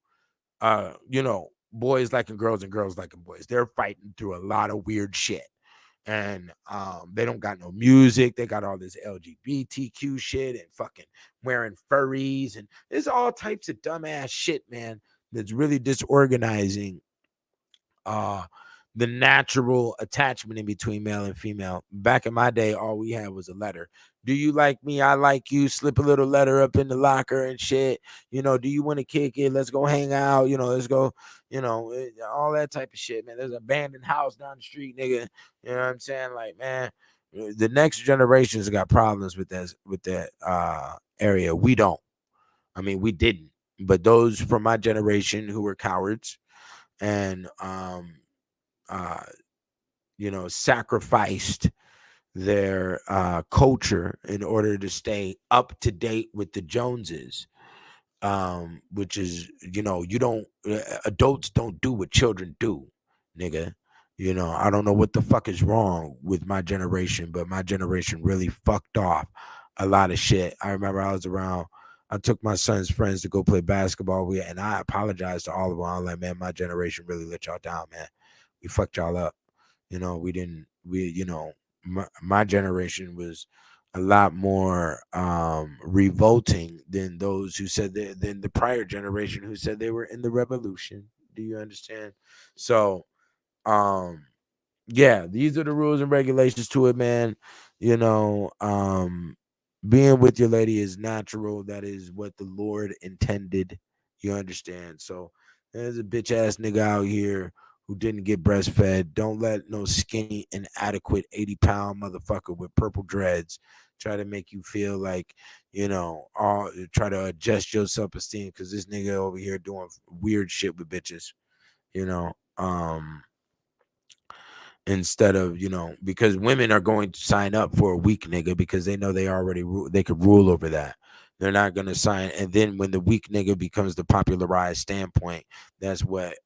[SPEAKER 3] boys liking girls and girls liking boys. They're fighting through a lot of weird shit. And they don't got no music. They got all this LGBTQ shit and fucking wearing furries, and there's all types of dumbass shit, man, that's really disorganizing the natural attachment in between male and female. Back in my day, all we had was a letter. Do you like me? I like you. Slip a little letter up in the locker and shit. You know, do you want to kick it? Let's go hang out. You know, let's go, you know, all that type of shit, man. There's an abandoned house down the street, nigga. You know what I'm saying? Like, man, the next generations got problems with that area. We don't. I mean, we didn't. But those from my generation who were cowards and you know, sacrificed their culture in order to stay up to date with the Joneses, which is, you know, you don't adults don't do what children do, nigga. You know, I don't know what the fuck is wrong with my generation, but my generation really fucked off a lot of shit. I remember I took my son's friends to go play basketball. And I apologized to all of them. I was like, man, my generation really let y'all down, man. We fucked y'all up. You know, you know, my generation was a lot more revolting than those who said than the prior generation who said they were in the revolution. Do you understand? So, yeah, these are the rules and regulations to it, man. You know, being with your lady is natural. That is what the Lord intended. You understand? So there's a bitch ass nigga out here who didn't get breastfed. Don't let no skinny, inadequate 80-pound motherfucker with purple dreads try to make you feel like, you know, try to adjust your self-esteem because this nigga over here doing weird shit with bitches, you know. Instead of, you know, because women are going to sign up for a weak nigga because they know they could rule over that. They're not going to sign. And then when the weak nigga becomes the popularized standpoint, that's what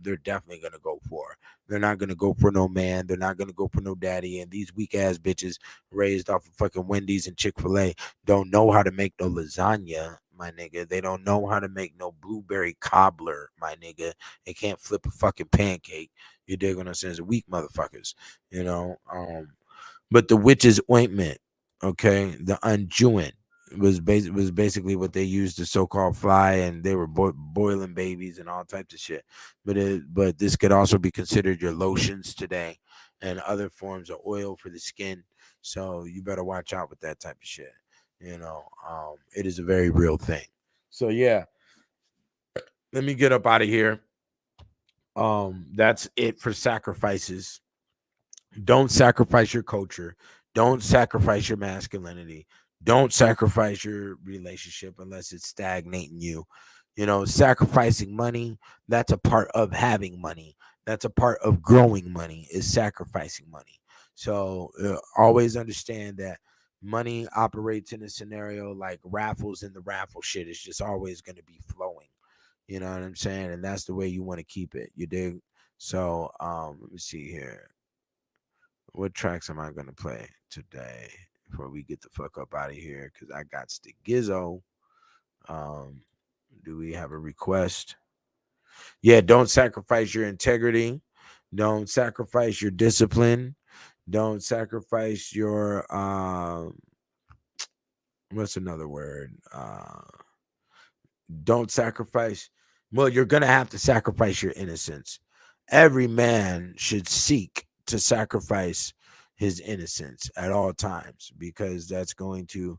[SPEAKER 3] they're definitely going to go for. They're not going to go for no man. They're not going to go for no daddy. And these weak ass bitches raised off of fucking Wendy's and Chick-fil-A don't know how to make no lasagna, my nigga. They don't know how to make no blueberry cobbler, my nigga. They can't flip a fucking pancake. You dig what I'm saying? It's weak motherfuckers, you know. But the witch's ointment, okay, the unjuant was basically what they used to so-called fly, and they were boiling babies and all types of shit. But this could also be considered your lotions today, and other forms of oil for the skin. So you better watch out with that type of shit. You know, it is a very real thing. So yeah, let me get up out of here. That's it for sacrifices. Don't sacrifice your culture. Don't sacrifice your masculinity. Don't sacrifice your relationship unless it's stagnating you. You know, sacrificing money, that's a part of having money. That's a part of growing money, is sacrificing money. So always understand that money operates in a scenario like raffles, and the raffle shit is just always going to be flowing. You know what I'm saying? And that's the way you want to keep it. You dig? So let me see here. What tracks am I gonna play today before we get the fuck up out of here? Cause I got the Gizzo. Do we have a request? Yeah, don't sacrifice your integrity. Don't sacrifice your discipline. Don't sacrifice your what's another word? Don't sacrifice. Well, you're gonna have to sacrifice your innocence. Every man should seek to sacrifice his innocence at all times, because that's going to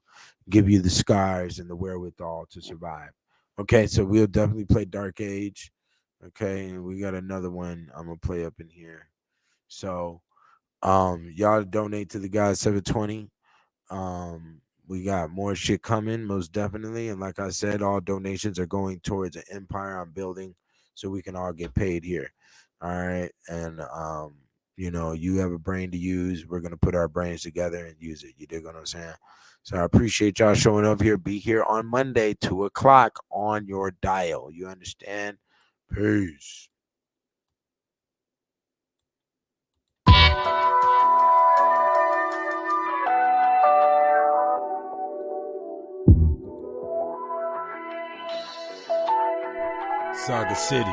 [SPEAKER 3] give you the scars and the wherewithal to survive. Okay, so we'll definitely play Dark Age. Okay, and we got another one I'm gonna play up in here. So y'all donate to the guy 720. We got more shit coming, most definitely. And like I said, all donations are going towards an empire I'm building so we can all get paid here. All right. And you know, you have a brain to use. We're gonna put our brains together and use it. You dig what I'm saying? So I appreciate y'all showing up here. Be here on Monday, 2:00 on your dial. You understand? Peace. Saga City.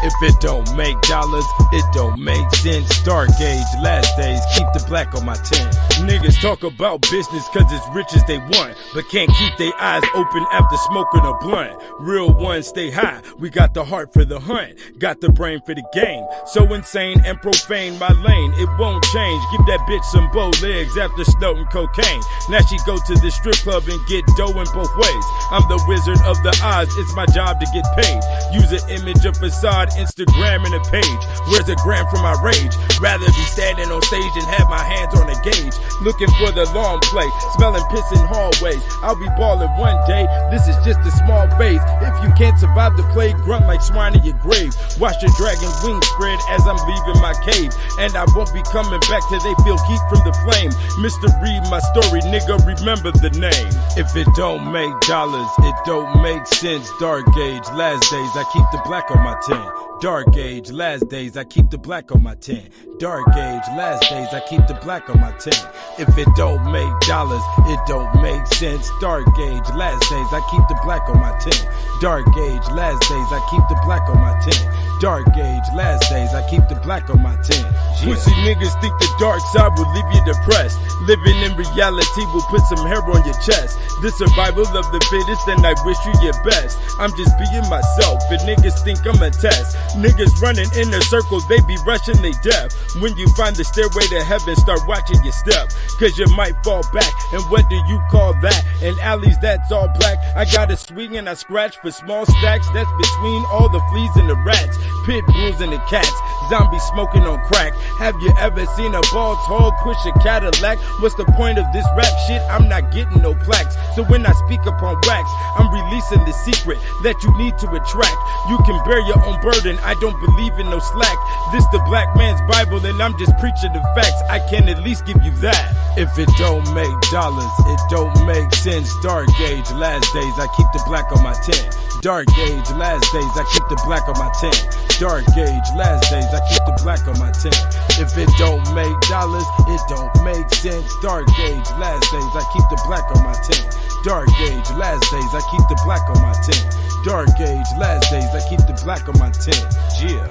[SPEAKER 3] If
[SPEAKER 1] If it don't make dollars, it don't make sense. Dark age, last days, keep the black on my tent. Niggas talk about business cause it's rich as they want, but can't keep their eyes open after smoking a blunt. Real ones stay high, we got the heart for the hunt, got the brain for the game. So insane and profane, my lane, it won't change. Give that bitch some bow legs after snorting cocaine. Now she go to the strip club and get dough in both ways. I'm the wizard of the Oz, it's my job to get paid. Use an image, a facade, Instagram and a page. Where's a gram from my rage? Rather be standing on stage and have my hands on a gauge. Looking for the long play, smelling piss in hallways. I'll be balling one day, this is just a small phase. If you can't survive the plague, grunt like swine in your grave. Watch the dragon wings spread as I'm leaving my cave. And I won't be coming back till they feel heat from the flame. Mr. Read my story, nigga, remember the name. If it don't make dollars, it don't make sense. Dark age, last days, I keep the black on my tent. Dark age, last days, I keep the black on my tent. Dark age, last days, I keep the black on my tent. If it don't make dollars, it don't make sense. Dark age, last days, I keep the black on my tent. Dark age, last days, I keep the black on my tent. Dark age, last days, I keep the black on my tent. Yeah. Pussy niggas think the dark side will leave you depressed. Living in reality will put some hair on your chest. The survival of the fittest, and I wish you your best. I'm just being myself, and niggas think I'm a test. Niggas running in a circle, they be rushing they death. When you find the stairway to heaven, start watching your step, cause you might fall back. And what do you call that? In alleys that's all black. I got a swing and I scratch for small stacks. That's between all the fleas and the rats, pit bulls and the cats, zombies smoking on crack. Have you ever seen a bald hog push a Cadillac? What's the point of this rap shit? I'm not getting no plaques. So when I speak upon wax, I'm releasing the secret that you need to attract. You can bear your own burden, I don't believe in no slack. This the black man's Bible and I'm just preaching the facts. I can at least give you that. If it don't make dollars, it don't make sense. Dark age, last days, I keep the black on my tent. Dark age, last days, I keep the black on my tent. Dark age, last days, I keep the black on my tent. If it don't make dollars, it don't make sense. Dark age, last days, I keep the black on my tent. Dark age, last days, I keep the black on my tent. Dark age, last days, I keep the black on my tent. Yeah.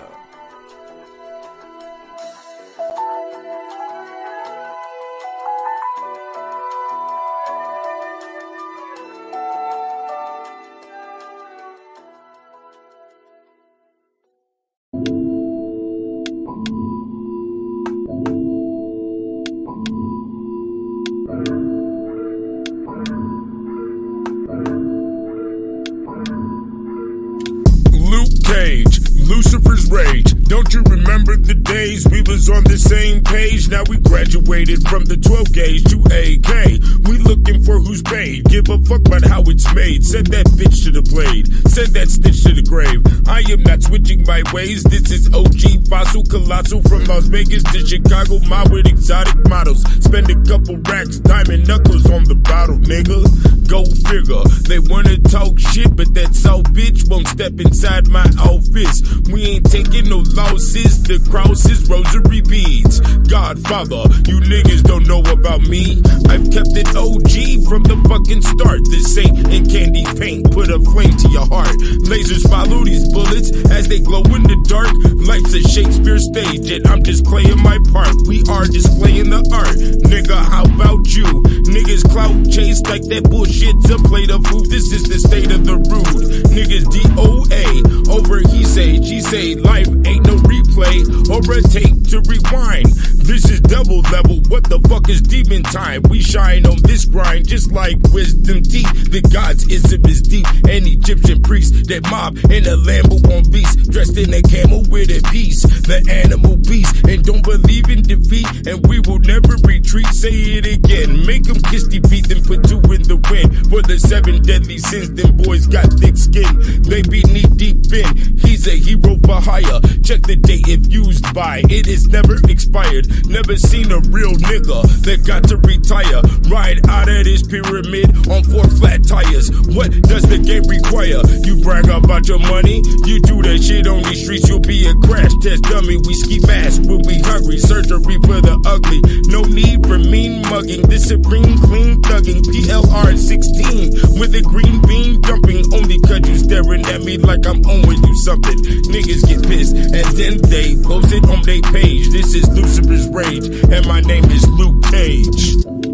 [SPEAKER 2] Lucifer's rage. Don't you remember the days we was on the same page? Now we graduated from the 12 gauge to AK. We looking for who's paid. Give a fuck about how it's made. Send that bitch to the blade. Send that stitch to the grave. I am not switching my ways. This is OG Fossil Colossal from Las Vegas to Chicago. My with exotic models. Spend a couple racks, diamond knuckles on the bottle, nigga. Go figure. They wanna talk shit, but that soft bitch won't step inside my office. We ain't taking no losses. The cross is rosary beads. Godfather, you niggas don't know about me. I've kept it OG from the fucking start. This ain't in candy paint. Put a flame to your heart. Lasers follow these bullets as they glow in the dark. Life's a Shakespeare stage and I'm just playing my part. We are displaying the art. Nigga, how about you? Niggas clout chase like that bullshit's a plate of food. This is the state of the rude. Niggas DOA over he say, she say, life ain't no replay or a tape to rewind. This is double level, what the fuck is demon time? We shine on this grind just like wisdom deep. The God's ism is deep. An Egyptian priest that mob in a Lambo on beast, dressed in a camel with a piece, the animal beast, and don't believe in defeat, and we will never retreat. Say it again, make them kiss the feet, then put two in the wind. For the 7 deadly sins, them boys got thick skin. They be knee deep in, he's a hero for hire. Check the date if used by, it is never expired. Never seen a real nigga that got to retire. Ride out of this pyramid on 4 flat tires. What does the game require? You brag about your money, you do that shit on these streets, you'll be a crash test dummy. We ski mask when we hungry, surgery for the ugly. No need for mean mugging, this supreme clean thugging. PLR 16 team with a green bean dumping. Only cause you staring at me like I'm owing you something. Niggas get pissed and then they post it on their page. This is Lucifer's Rage and my name is Luke Cage.